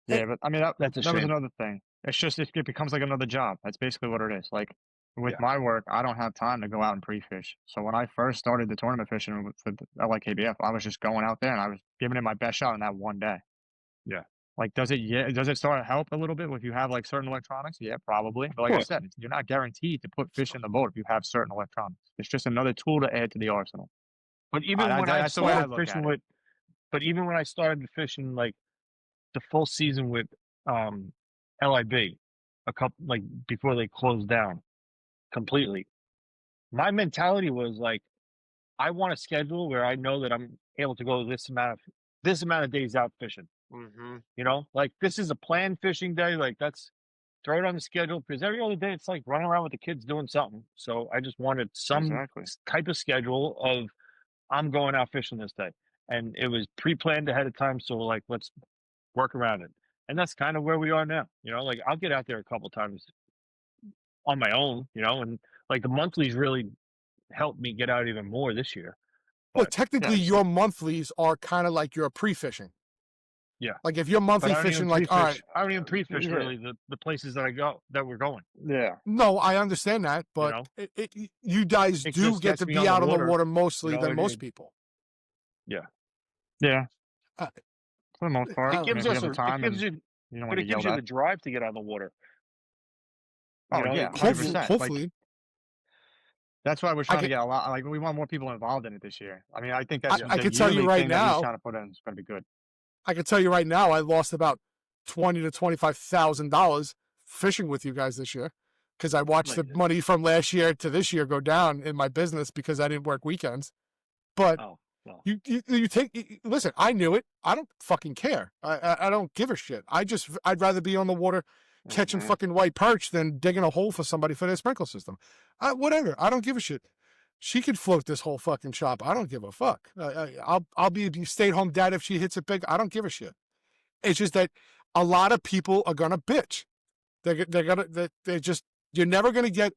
Yeah, but I mean That's a that was shame. another thing. It's just it becomes like another job. That's basically what it is. Like with Yeah. my work, I don't have time to go out and pre-fish. So when I first started the tournament fishing for the LIKBF, I was just going out there and I was giving it my best shot in that one day. Yeah. Like, does it start to help a little bit if you have like certain electronics? Yeah, probably. But like I said, you're not guaranteed to put fish in the boat if you have certain electronics. It's just another tool to add to the arsenal. But even when I That's the way I started look fishing at it. with, but even when I started fishing like the full season with LIB, a couple like before they closed down completely, my mentality was like, I want a schedule where I know that I'm able to go this amount of days out fishing. Mm-hmm. You know, like this is a planned fishing day. Like that's throw it on the schedule because every other day it's like running around with the kids doing something. So I just wanted some Exactly. type of schedule of I'm going out fishing this day, and it was pre-planned ahead of time. So like let's work around it, and that's kind of where we are now. You know, like I'll get out there a couple times on my own. You know, and like the monthlies really helped me get out even more this year. Well, But technically, yeah, your monthlies are kind of like your pre-fishing. yeah. Like if you're But monthly I don't fishing, even like, all right, pre-fish. I don't even pre-fish Yeah. really the places that we're going. Yeah. no, I understand that, but know? you guys It do just get gets to me be on the out on the water, water mostly you know, than it- most people. Yeah. Uh, For the most part. I It don't I mean, gives if you us have the time and you, you don't want but to it get gives yelled you at. the drive to get on the water. You Oh know, yeah, it gives you- 100%. hopefully, Like that's why we're I trying to can get a lot. Like we want more people involved in it this year. I mean, I think I, that's I the can tell you yearly right thing that he's now. trying to put in is going to be good. I can tell you right now. I lost about $20,000 to $25,000 fishing with you guys this year because I watched the money from last year to this year go down in my business because I didn't work weekends. But Oh, well. you take listen. I knew it. I don't fucking care. I don't give a shit. I'd rather be on the water catching Mhm. fucking white perch than digging a hole for somebody for their sprinkle system. Whatever. I don't give a shit. She could float this whole fucking shop. I don't give a fuck. I'll be a stay-at-home dad if she hits it big. I don't give a shit. It's just that a lot of people are gonna bitch. They're just you're never gonna get.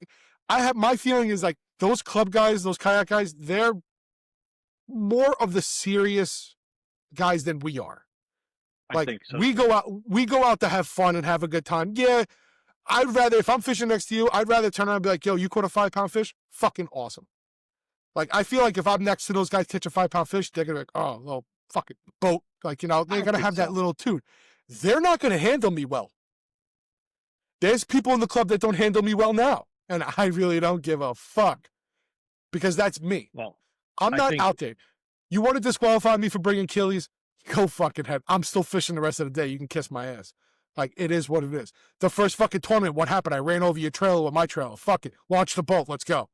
My feeling is like those club guys, those kayak guys. They're more of the serious guys than we are. I Like think so. we go out to have fun and have a good time. Yeah, I'd rather if I'm fishing next to you, I'd rather turn around and be like, yo, you caught a 5-pound fish? Fucking awesome. Like I feel like if I'm next to those guys catch a 5-pound fish, they're gonna be like, oh, well, fucking boat. Like, you know, they're gonna have that little tune. They're not gonna handle me well. There's people in the club that don't handle me well now. And I really don't give a fuck. Because that's me. Well, I'm I not think- out there. You want to disqualify me for bringing killies? Go fucking head. I'm still fishing the rest of the day. You can kiss my ass. Like, it is what it is. The first fucking tournament, what happened? I ran over your trailer with my trailer. Fuck it. Launch the boat. Let's go.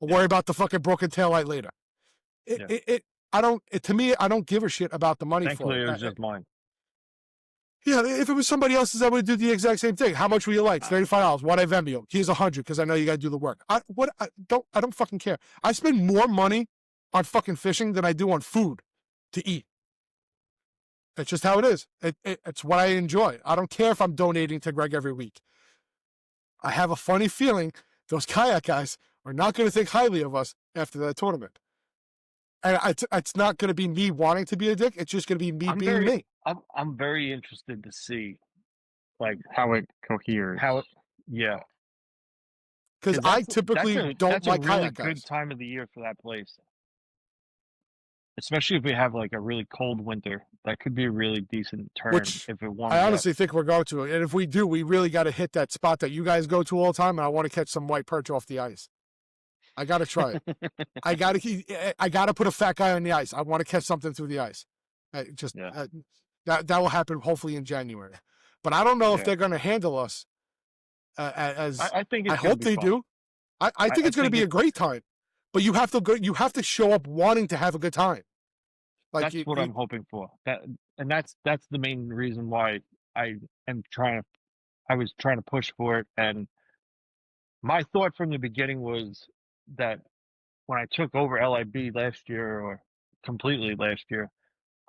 We'll worry about the fucking broken taillight later. To me, I don't give a shit about the money Thankfully, for it. it was just mine. Yeah, if it was somebody else's, I would do the exact same thing. How much were your lights? $35. What I Venmo? Here's $100 because I know you got to do the work. I don't fucking care. I spend more money on fucking fishing than I do on food to eat. It's just how it is. It's what I enjoy. I don't care if I'm donating to Greg every week. I have a funny feeling those kayak guys are not going to think highly of us after that tournament. And it's not going to be me wanting to be a dick. It's just going to be me being me. I'm very interested to see, like how it coheres. Yeah. Because I typically don't that's like a really kayak good guys. time of the year for that place. especially if we have like a really cold winter. That could be a really decent turn Which if it I warms up. honestly think we're going to. And if we do, we really got to hit that spot that you guys go to all the time. And I want to catch some white perch off the ice. I got to try it. I got to put a fat guy on the ice. I want to catch something through the ice. That will happen hopefully in January. But I don't know if they're going to handle us as I think I hope they do. I think it's going to be a great time. But you have to go. You have to show up wanting to have a good time. Like that's what I'm hoping for. That's the main reason why I was trying to push for it. And my thought from the beginning was that when I took over LIB last year, or completely last year,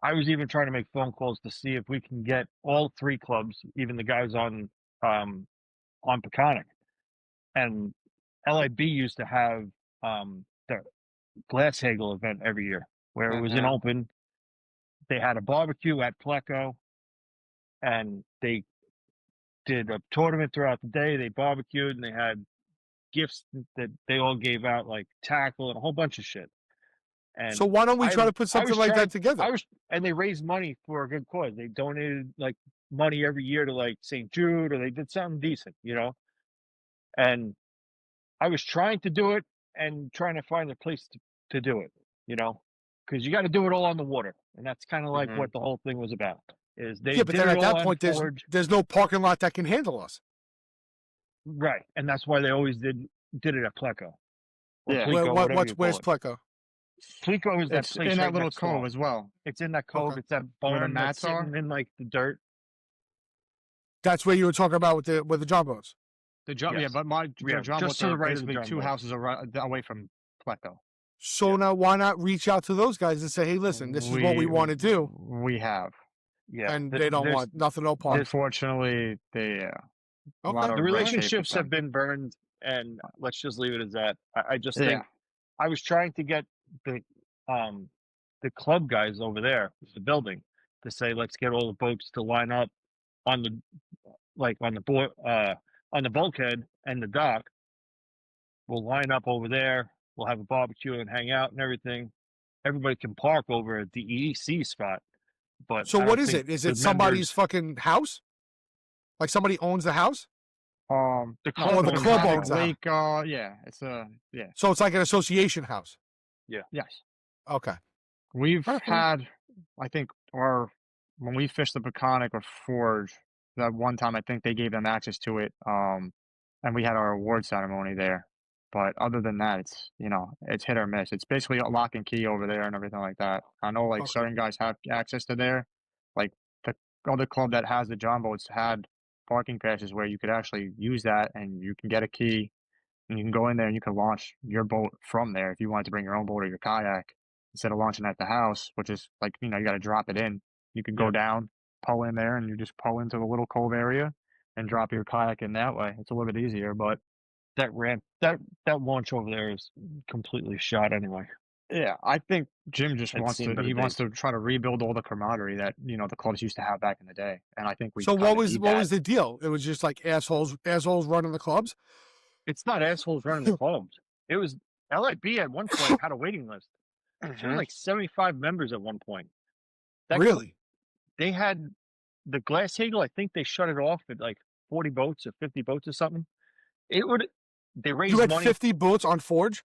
I was even trying to make phone calls to see if we can get all 3 clubs, even the guys on Peconic. And LIB used to have the Glass Hagel event every year, where it was an open. They had a barbecue at Pleco, and they did a tournament throughout the day. They barbecued, and they had gifts that they all gave out, like tackle and a whole bunch of shit. And so why don't we try to put something like that together? And they raised money for a good cause. They donated like money every year to like St. Jude, or they did something decent, you know. And I was trying to do it and trying to find a place to do it, you know, because you got to do it all on the water, and that's kind of like what the whole thing was about. Is they but then at that point, there's no parking lot that can handle us. Right, and that's why they always did it at Pleco. Yeah. Where's Pleco? Pleco is that It's place in right that little next cove door. as well. It's in that cove. Okay. It's that Where the barn mats that's are? sitting in like the dirt. That's where you were talking about with the John boats. The John, Yes. yeah, but my Yeah, John just boats to the are right of the basically John 2 boats. houses away from Pleco. So now why not reach out to those guys and say, hey, listen, this is what we want to do. We have. Yeah, And they don't want nothing, no part. Unfortunately, they a lot Okay. of the red tape with relationships them. have been burned, and let's just leave it as that. I just Yeah. think I was trying to get the club guys over there, the building, to say let's get all the boats to line up on the on the bulkhead and the dock. We'll line up over there. We'll have a barbecue and hang out and everything. Everybody can park over at the EEC spot. But So I what don't is think it? Is the it somebody's members- fucking house? Like somebody owns the house? the Oh, club the owns club the owns house. the house. Lake, yeah, it's yeah. So it's like an association house. Yes. Okay. We've Alright. had, I think, when we fished the Peconic or Forge, that one time I think they gave them access to it, and we had our award ceremony there. But other than that, it's it's hit or miss. It's basically a lock and key over there and everything like that. I know like Okay. certain guys have access to there, like the other club that has the John boats had parking passes where you could actually use that and you can get a key and you can go in there and you can launch your boat from there if you wanted to bring your own boat or your kayak instead of launching at the house, which is like, you got to drop it in. You can go down, pull in there, and you just pull into the little cove area and drop your kayak in that way. It's a little bit easier, but that ramp, that launch over there is completely shot anyway. yeah, I think Jim just It's wants seen better wants days. to try to rebuild all the camaraderie that the clubs used to have back in the day, and I think we. So kinda what was need what that. was the deal? It was just like assholes running the clubs? It's not assholes running the clubs. It was LIB at one point had a waiting list. She was like 75 members at one point. Really? They had the Glass Hagel. I think they shut it off at like 40 boats or 50 boats or something. They raised You had money, 50 boats on Forge?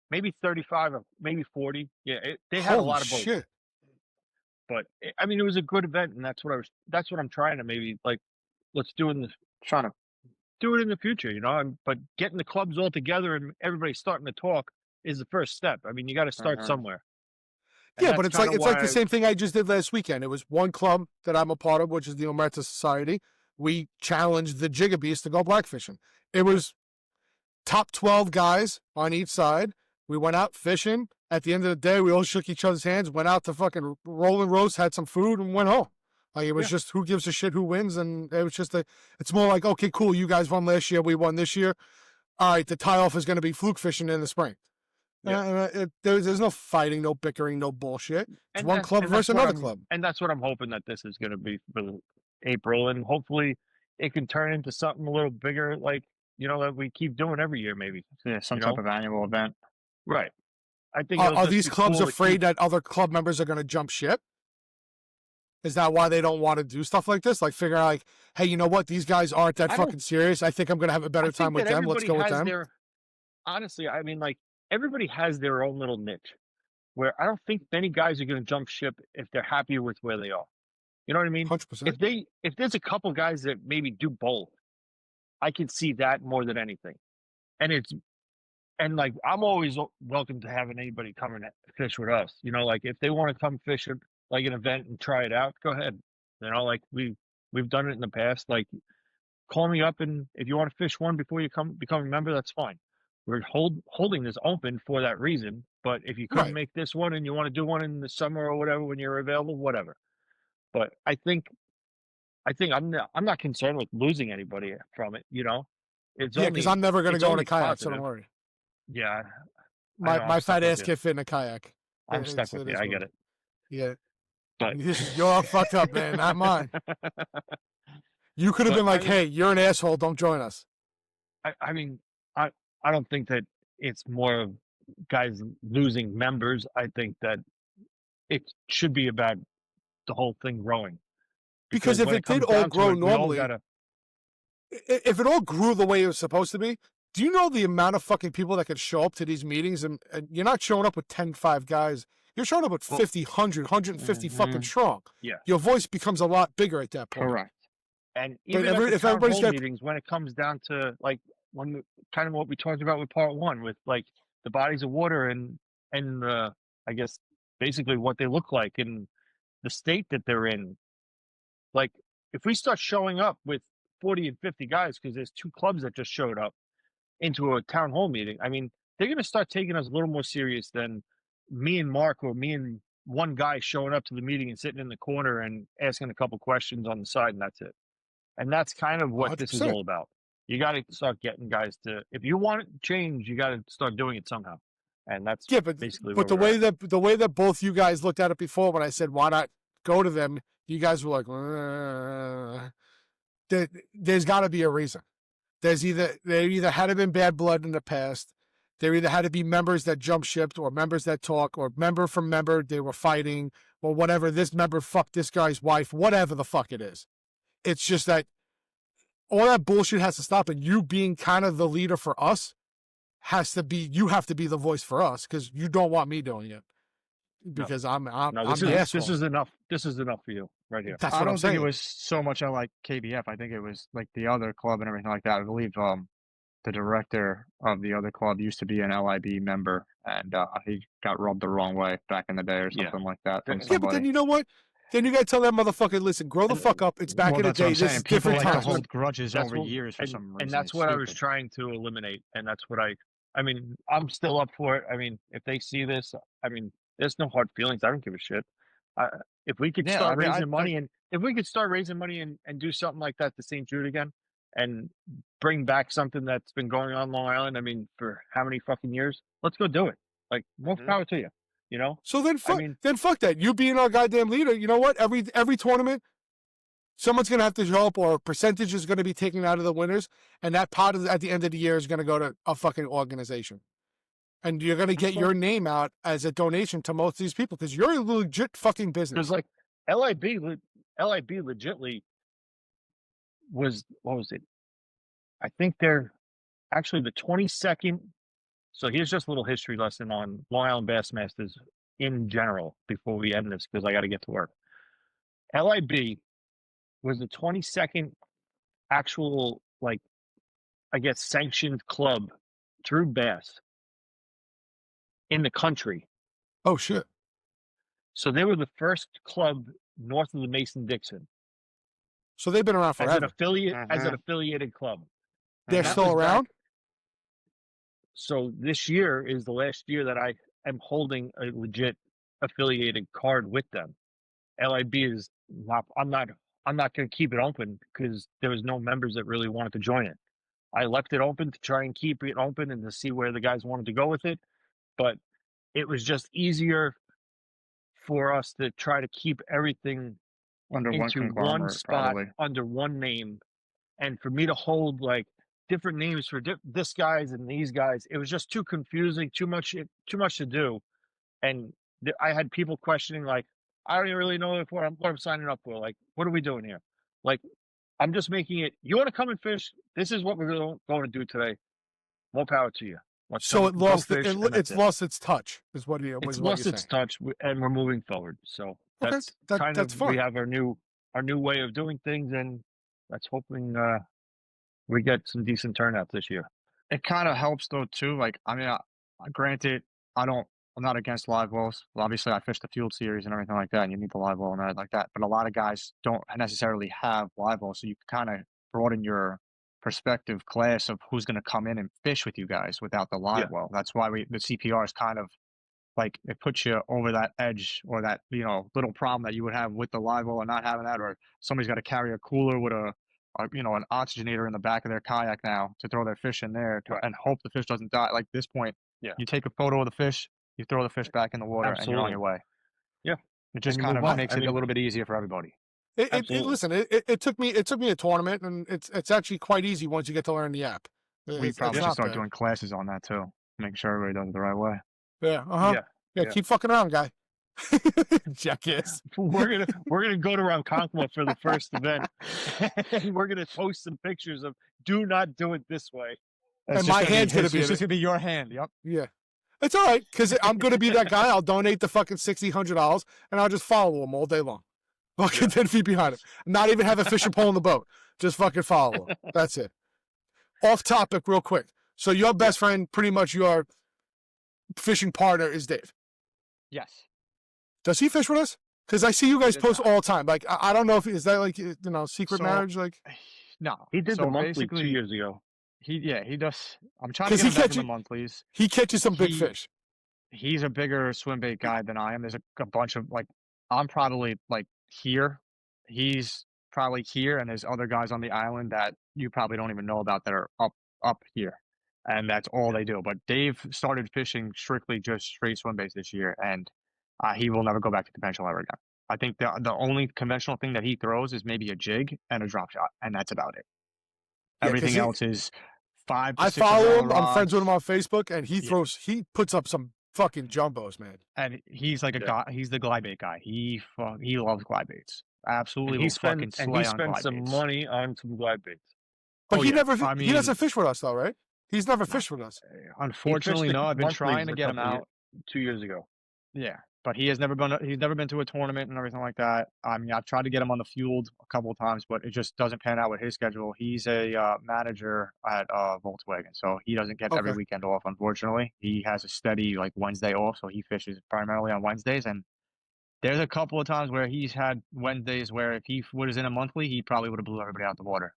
maybe 35 or maybe 40. Yeah, they had a lot of boats. Shit. But I mean, it was a good event, and that's what I'm trying to maybe like. Let's do it Trying to. do it in the future, but getting the clubs all together and everybody starting to talk is the first step. I mean, you got to start somewhere. And Yeah, but that's it's like the kinda same thing I just did last weekend. It was one club that I'm a part of, which is the Omerta Society. We challenged the Jigabees to go blackfishing. It was top 12 guys on each side. We went out fishing. At the end of the day, we all shook each other's hands, went out to fucking Rolling Roast, had some food, and went home. Like, it was just who gives a shit who wins, and it was just it's more like, okay, cool, you guys won last year, we won this year. All right, the tie-off is going to be fluke fishing in the spring. There's no fighting, no bickering, no bullshit. It's one club versus another club. And that's what I'm hoping that this is going to be for April, and hopefully it can turn into something a little bigger, like that we keep doing every year, maybe. Yeah, some type of annual event. Right. I think it'll Are just these be clubs cool to afraid keep- that other club members are going to jump ship? Is that why they don't want to do stuff like this? Like figure out, like, hey, you know what? These guys aren't that I don't- fucking serious. I think I'm going to have a better I time think with that them. Let's everybody go with has them. their. Honestly, I mean, like everybody has their own little niche. Where I don't think many guys are going to jump ship if they're happy with where they are. You know what I mean? 100%. If there's a couple guys that maybe do both, I can see that more than anything. And like I'm always welcome to having anybody come and fish with us. You know, like if they want to come fish at like an event and try it out, go ahead. You know, like we've done it in the past. Like call me up, and if you want to fish one before you become a member, that's fine. We're holding this open for that reason. But if you couldn't Right. make this one and you want to do one in the summer or whatever when you're available, whatever. But I think I'm not concerned with losing anybody from it. You know, it's Yeah, only because I'm never going to it's go in only a kayak, so positive. don't worry. Yeah, I My know, I'm my stuck fat with ass you. can't fit in a kayak. I'm stuck with you. I get it. Yeah. But You're all fucked up, man. Not mine. You could have But, been like, I mean- hey, you're an asshole. Don't join us. I mean, I don't think that it's more of guys losing members. I think that it should be about the whole thing growing. Because if when it did comes all down to grow it, we all normally, gotta- if it all grew the way it was supposed to be, do you know the amount of fucking people that could show up to these meetings? And you're not showing up with 10, 5 guys. You're showing up with 50, 100, 150 fucking strong. Yeah. Your voice becomes a lot bigger at that point. Correct. And But even if if everybody's everybody's got- meetings, when it comes down to like kind of what we talked about with part one, with like the bodies of water and I guess basically what they look like and the state that they're in. Like if we start showing up with 40 and 50 guys because there's 2 clubs that just showed up into a town hall meeting, I mean, they're going to start taking us a little more serious than me and Mark or me and one guy showing up to the meeting and sitting in the corner and asking a couple questions on the side, and that's it. And that's kind of what this is 100%. all about. You got to start getting guys to, if you want to change, you got to start doing it somehow. And that's basically but the where we're way that both you guys looked at it before, when I said why not go to them, you guys were like, there's got to be a reason. There either had to been bad blood in the past. There either had to be members that jump shipped or members that talk or member from member they were fighting or whatever. This member fucked this guy's wife, whatever the fuck it is. It's just that all that bullshit has to stop, and you being kind of the leader for us you have to be the voice for us because you don't want me doing it. Because I'm the asshole. this is enough. This is enough for you right here. That's I what don't I'm think saying. it was so much I like KBF. I think it was like the other club and everything like that. I believe the director of the other club used to be an LIB member, and he got rubbed the wrong way back in the day or Yeah. something like that from Yeah, Yeah, but somebody. then you know what? Then you got to tell that motherfucker, listen, grow the fuck up. It's back Well, in the that's what day. I'm This saying. is People different like to times. hold grudges That's over what- years for some reason. And that's It's what I was stupid. trying to eliminate. And that's what I mean, I'm still up for it. I mean, if they see this, I mean, there's no hard feelings. I don't give a shit. If we could Yeah, start I mean, raising money and if we could start raising money and do something like that to St. Jude again and bring back something that's been going on Long Island, I mean, for how many fucking years? Let's go do it. Like, more power to you, you know? So then fuck, mean- fuck that. You being our goddamn leader, you know what? Every tournament, someone's going to have to show up or a percentage is going to be taken out of the winners. And that pot at the end of the year is going to go to a fucking organization. And you're going to get your name out as a donation to most of these people because you're a legit fucking business. Because like LIB legitly was, what was it? I think they're actually the 22nd. So here's just a little history lesson on Long Island Bassmasters in general before we end this because I got to get to work. LIB was the 22nd actual, like, I guess, sanctioned club through Bass in the country. Oh, shit. So they were the first club north of the Mason-Dixon So they've been around as an forever. affiliated club. They're that still was back- around? So this year is the last year that I am holding a legit affiliated card with them. LIB is not. I'm not going to keep it open because there was no members that really wanted to join it. I left it open to try and keep it open and to see where the guys wanted to go with it, but it was just easier for us to try to keep everything Under one into one conglomerate, spot probably. under one name, and for me to hold like different names for this guys and these guys, it was just too confusing, too much to do. And I had people questioning, like, I don't even really know what I'm signing up for. Like, what are we doing here? Like, I'm just making it. You want to come and fish? This is what we're going to do today. More power to you. Let's So come, it go lost fish, and that's it's it. lost its touch, is what It's you're lost saying. its touch, and we're moving forward. So Okay, that's kind that's of we fine. have our new way of doing things, and that's hoping we get some decent turnouts this year. It kind of helps though too. Like, I mean, granted, I'm not against live wells. Well, obviously, I fished the field series and everything like that, and you need the live well and everything like that. But a lot of guys don't necessarily have live wells, so you kind of broaden your perspective class of who's going to come in and fish with you guys without the live Yeah. well. That's why the CPR is kind of like it puts you over that edge or that little problem that you would have with the live well or not having that, or somebody's got to carry a cooler with an oxygenator in the back of their kayak now to throw their fish in there Right. and hope the fish doesn't die. Like this point, Yeah. you take a photo of the fish, you throw the fish back in the water, and you're on Absolutely. your way. Yeah. It just you kind move of on. makes I it a mean- little bit easier for everybody. Absolutely. Listen, it took me a tournament, and it's actually quite easy once you get to learn the app. We It's probably should not start bad. doing classes on that too, making sure everybody does it the right way. Yeah, Yeah. yeah. Keep fucking around, guy. Jackass. We're gonna go to Ronkonkoma for the first event, and we're gonna post some pictures of do not do it this way. And my hand's gonna be it's in just it. gonna be your hand. Yep. Yeah. It's all right, because I'm going to be that guy. I'll donate the fucking $100, and I'll just follow him all day long. Fucking 10 feet behind him. Not even have a fishing pole in the boat. Just fucking follow him. That's it. Off topic real quick. So your best friend, pretty much your fishing partner, is Dave. Yes. Does he fish with us? Because I see you guys does post not. all the time. Like, I don't know if, is that like, secret So- marriage? Like, No. He did So the monthly 2 basically, years ago. he does. I'm trying to 'Cause get him he back in catch the it- monthlies. he catches some big He- fish. He's a bigger swim bait guy than I am. There's a bunch of I'm probably here. He's probably here, and there's other guys on the island that you probably don't even know about that are up here, and that's all they do. But Dave started fishing strictly just straight swim baits this year, and he will never go back to conventional ever again. I think the only conventional thing that he throws is maybe a jig and a drop shot, and that's about it. Yeah, 'cause Everything else is 5 to I 6 follow umbrella him. I'm friends with him rods. on Facebook, and he puts up some fucking jumbos, man. And he's like a guy. He's the glide bait guy. He loves glide baits. Absolutely, And he will fucking spent slay on some glide baits. money on some glide baits. But Oh, he yeah. never, I he doesn't mean- fish with us though, right? He's never fished with us. Unfortunately, the no. I've been monthlies trying to a get him couple out. 2 years ago. Yeah, but he's never been to a tournament and everything like that. I mean, I've tried to get him on the field a couple of times, but it just doesn't pan out with his schedule. He's a manager at Volkswagen, so he doesn't get every Okay. weekend off. Unfortunately, he has a steady Wednesday off, so he fishes primarily on Wednesdays. And there's a couple of times where he's had Wednesdays where if he was in a monthly, he probably would have blew everybody out the water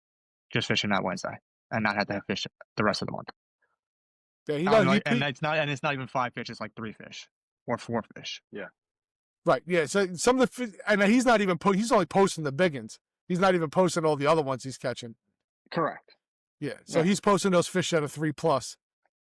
just fishing that Wednesday and not had to fish the rest of the month. Yeah, he I does. mean, he- and it's not even 5 fish; it's 3 fish or 4 fish. right. Yeah. So some of the and he's not even he's only posting the big ones. He's not even posting all the other ones he's catching. Correct. Yeah. So Yeah. he's posting those fish that are 3+.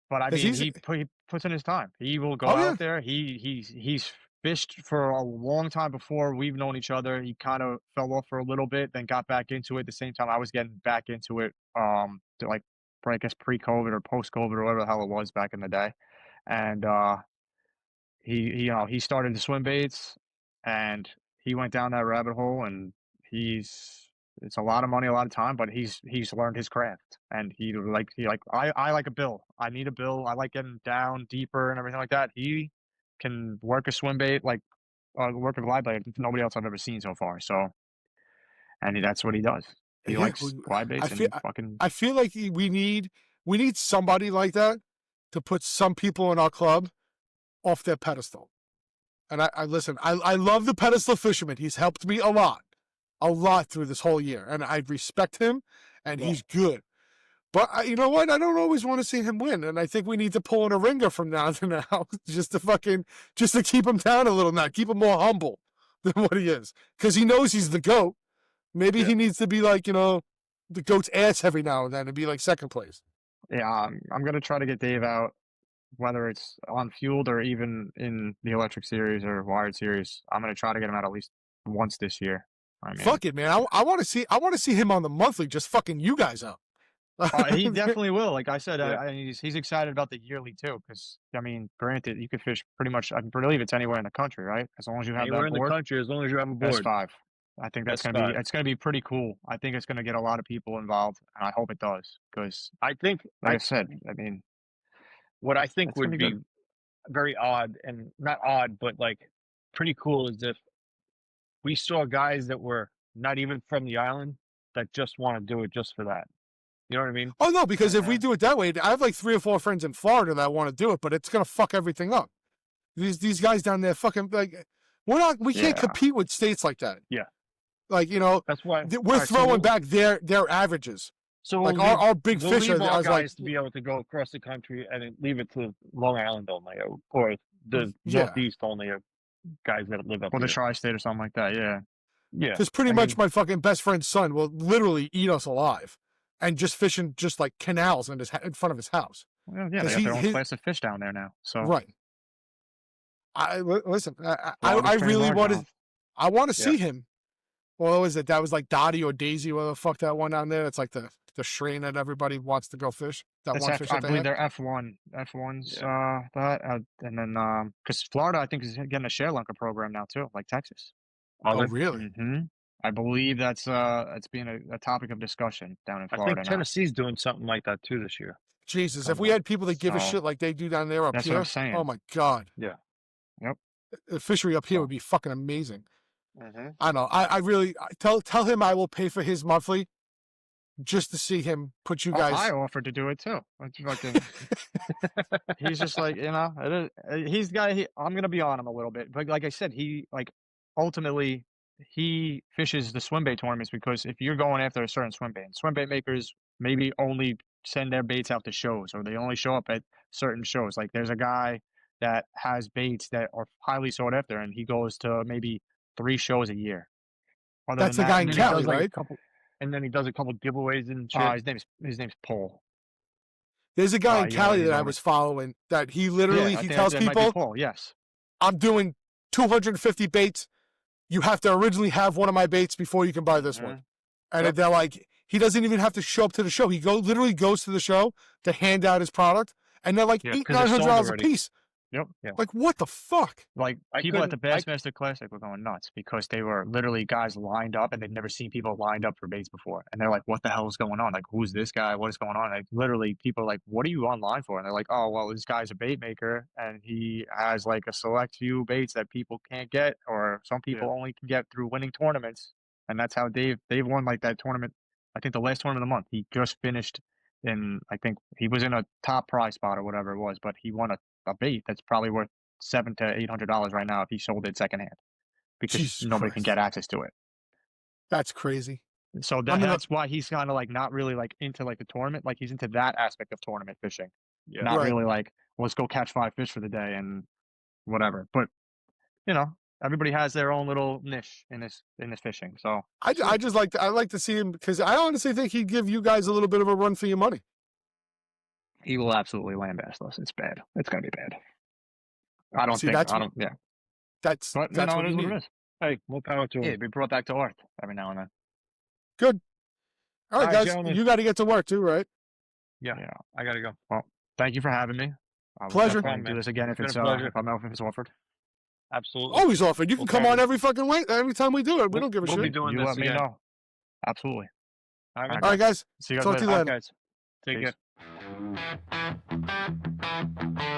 But I 'Cause mean, he's- he puts in his time. He will go Oh, yeah. out there. He's fished for a long time before we've known each other. He kind of fell off for a little bit, then got back into it. At the same time, I was getting back into it. I guess pre-COVID or post-COVID or whatever the hell it was back in the day. And he started to swim baits, and he went down that rabbit hole. And it's a lot of money, a lot of time, but he's learned his craft, and I like a bill. I need a bill. I like getting down deeper and everything like that. He can work a swim bait work a glide bait nobody else I've ever seen so far. So, and that's what he does. He Yeah, likes well, glide baits I feel- and fucking. I feel like we need somebody like that to put some people in our club off their pedestal. And I listen. I love the pedestal fisherman. He's helped me a lot through this whole year, and I respect him, and he's good. But you know what? I don't always want to see him win, and I think we need to pull in a ringer from now to now, just to keep him down a little now, keep him more humble than what he is, because he knows he's the GOAT. Maybe he needs to be like, the GOAT's ass every now and then and be like second place. Yeah, I'm gonna try to get Dave out, whether it's on fueled or even in the electric series or wired series. I'm gonna try to get him out at least once this year. I mean, Fuck it, man. I want to see him on the monthly, just fucking you guys up. He definitely will. Like I said, Yeah. he's excited about the yearly too. Because I mean, granted, you could fish pretty much. I believe it's anywhere in the country, right? As long as you have Anywhere that in the board. country, as long as you have a board. S5. I think that's S5. it's gonna be pretty cool. I think it's gonna get a lot of people involved, and I hope it does. Because, I think like I said, I mean, what I think it's gonna would be be good. very odd, and not odd, but like pretty cool, is if we saw guys that were not even from the island that just want to do it just for that. You know what I mean? Oh no, because if we Mhm. do it that way, I have like 3 or 4 friends in Florida that want to do it, but it's gonna fuck everything up. These guys down there fucking like we can't Yeah. compete with states like that. Yeah. Like, you know, That's why we're alright, so throwing we'll- back their averages. So Like we'll leave, our big we'll fish leave are our is like guys to be able to go across the country and then leave it to Long Island only, or the Yeah. Northeast only, guys that live up Or the here. tri-state or something like that. Yeah. Yeah, because pretty I much mean, my fucking best friend's son will literally eat us alive, and just fishing just like canals in in front of his house. Well, yeah, 'Cause they got their he- own class of fish down there now. So Right. Listen. I Florida's pretty really large want now. to. I want to Yeah. see him. What was it? That was like Dottie or Daisy, whatever the fuck that one down there. It's like the strain that everybody wants to go fish. That That's one fish I that they believe had. they're F1. F1's that, and then because Florida, I think is getting a share lunker program now too, like Texas. Oh, they- really? Hmm. I believe that's it's being a topic of discussion down in I Florida think now. Tennessee's doing something like that too this year. Jesus, if Coming we up. had people that give a So, shit like they do down there up that's what here, I'm saying. oh my god, Yeah. Yep. the fishery up here So- would be fucking amazing. Mm-hmm. I know. I really tell him I will pay for his monthly, just to see him put you guys. I offered to do it too. It's fucking- he's just like, you know, he's got. I'm gonna be on him a little bit, but like I said, he like ultimately he fishes the swim bait tournaments because if you're going after a certain swim bait makers maybe only send their baits out to shows or they only show up at certain shows. Like there's a guy that has baits that are highly sought after, and he goes to maybe 3 shows a year. Other That's than the guy in And then he Cali, does like a right? couple, and then he does a couple giveaways and shit. His name's Paul. There's a guy in you know, Cali he's that I on it. was following that he literally Yeah, I he think tells that might be people, Paul. Yes. I'm doing 250 baits. You have to originally have one of my baits before you can buy this one. And Yep. they're like, he doesn't even have to show up to the show. He literally goes to the show to hand out his product, and they're like Yeah, $800, 'cause they're sold $900 a already. piece. Yep. Yeah. Like, what the fuck? Like I people at the couldn't- I- Bassmaster Classic were going nuts because they were literally guys lined up and they'd never seen people lined up for baits before. And they're like, what the hell is going on? Like, who's this guy? What is going on? Like, literally, people are like, what are you online for? And they're like, oh, well, this guy's a bait maker and he has like a select few baits that people can't get or some people only can get through winning tournaments. And that's how they've won like that tournament. I think the last tournament of the month, he just finished in, I think he was in a top prize spot or whatever it was, but he won a bait that's probably worth $700 to $800 right now if he sold it secondhand because Jesus nobody can Christ. get access to it. That's crazy. So that's why he's kind of like not really like into like the tournament. Like he's into that aspect of tournament fishing, Yeah. not Right. really like let's go catch 5 fish for the day and whatever. But you know, everybody has their own little niche in this fishing. So I just like to see him because I honestly think he'd give you guys a little bit of a run for your money. he will absolutely lambaste us. It's bad. It's gonna be bad. I don't See, think. that's I don't. Yeah. That's But that's you know, what it you is what need. it is. Hey, more power to Yeah, him. be brought back to earth every now and then. Good. All right, All right, guys, gentlemen. you got to get to work too, right? Yeah, Yeah. I gotta go. Well, thank you for having me. I will Pleasure. definitely do Man. this again if It's it's been a pleasure. if it's offered. Absolutely. Always offered. You can Well, come on Kevin. every fucking way. Every time we do it, we don't give a We'll be shit. doing You this let me again. know. Absolutely. All right, All All right, guys. See you guys Talk to later. you All later. right, guys. Take Peace. care.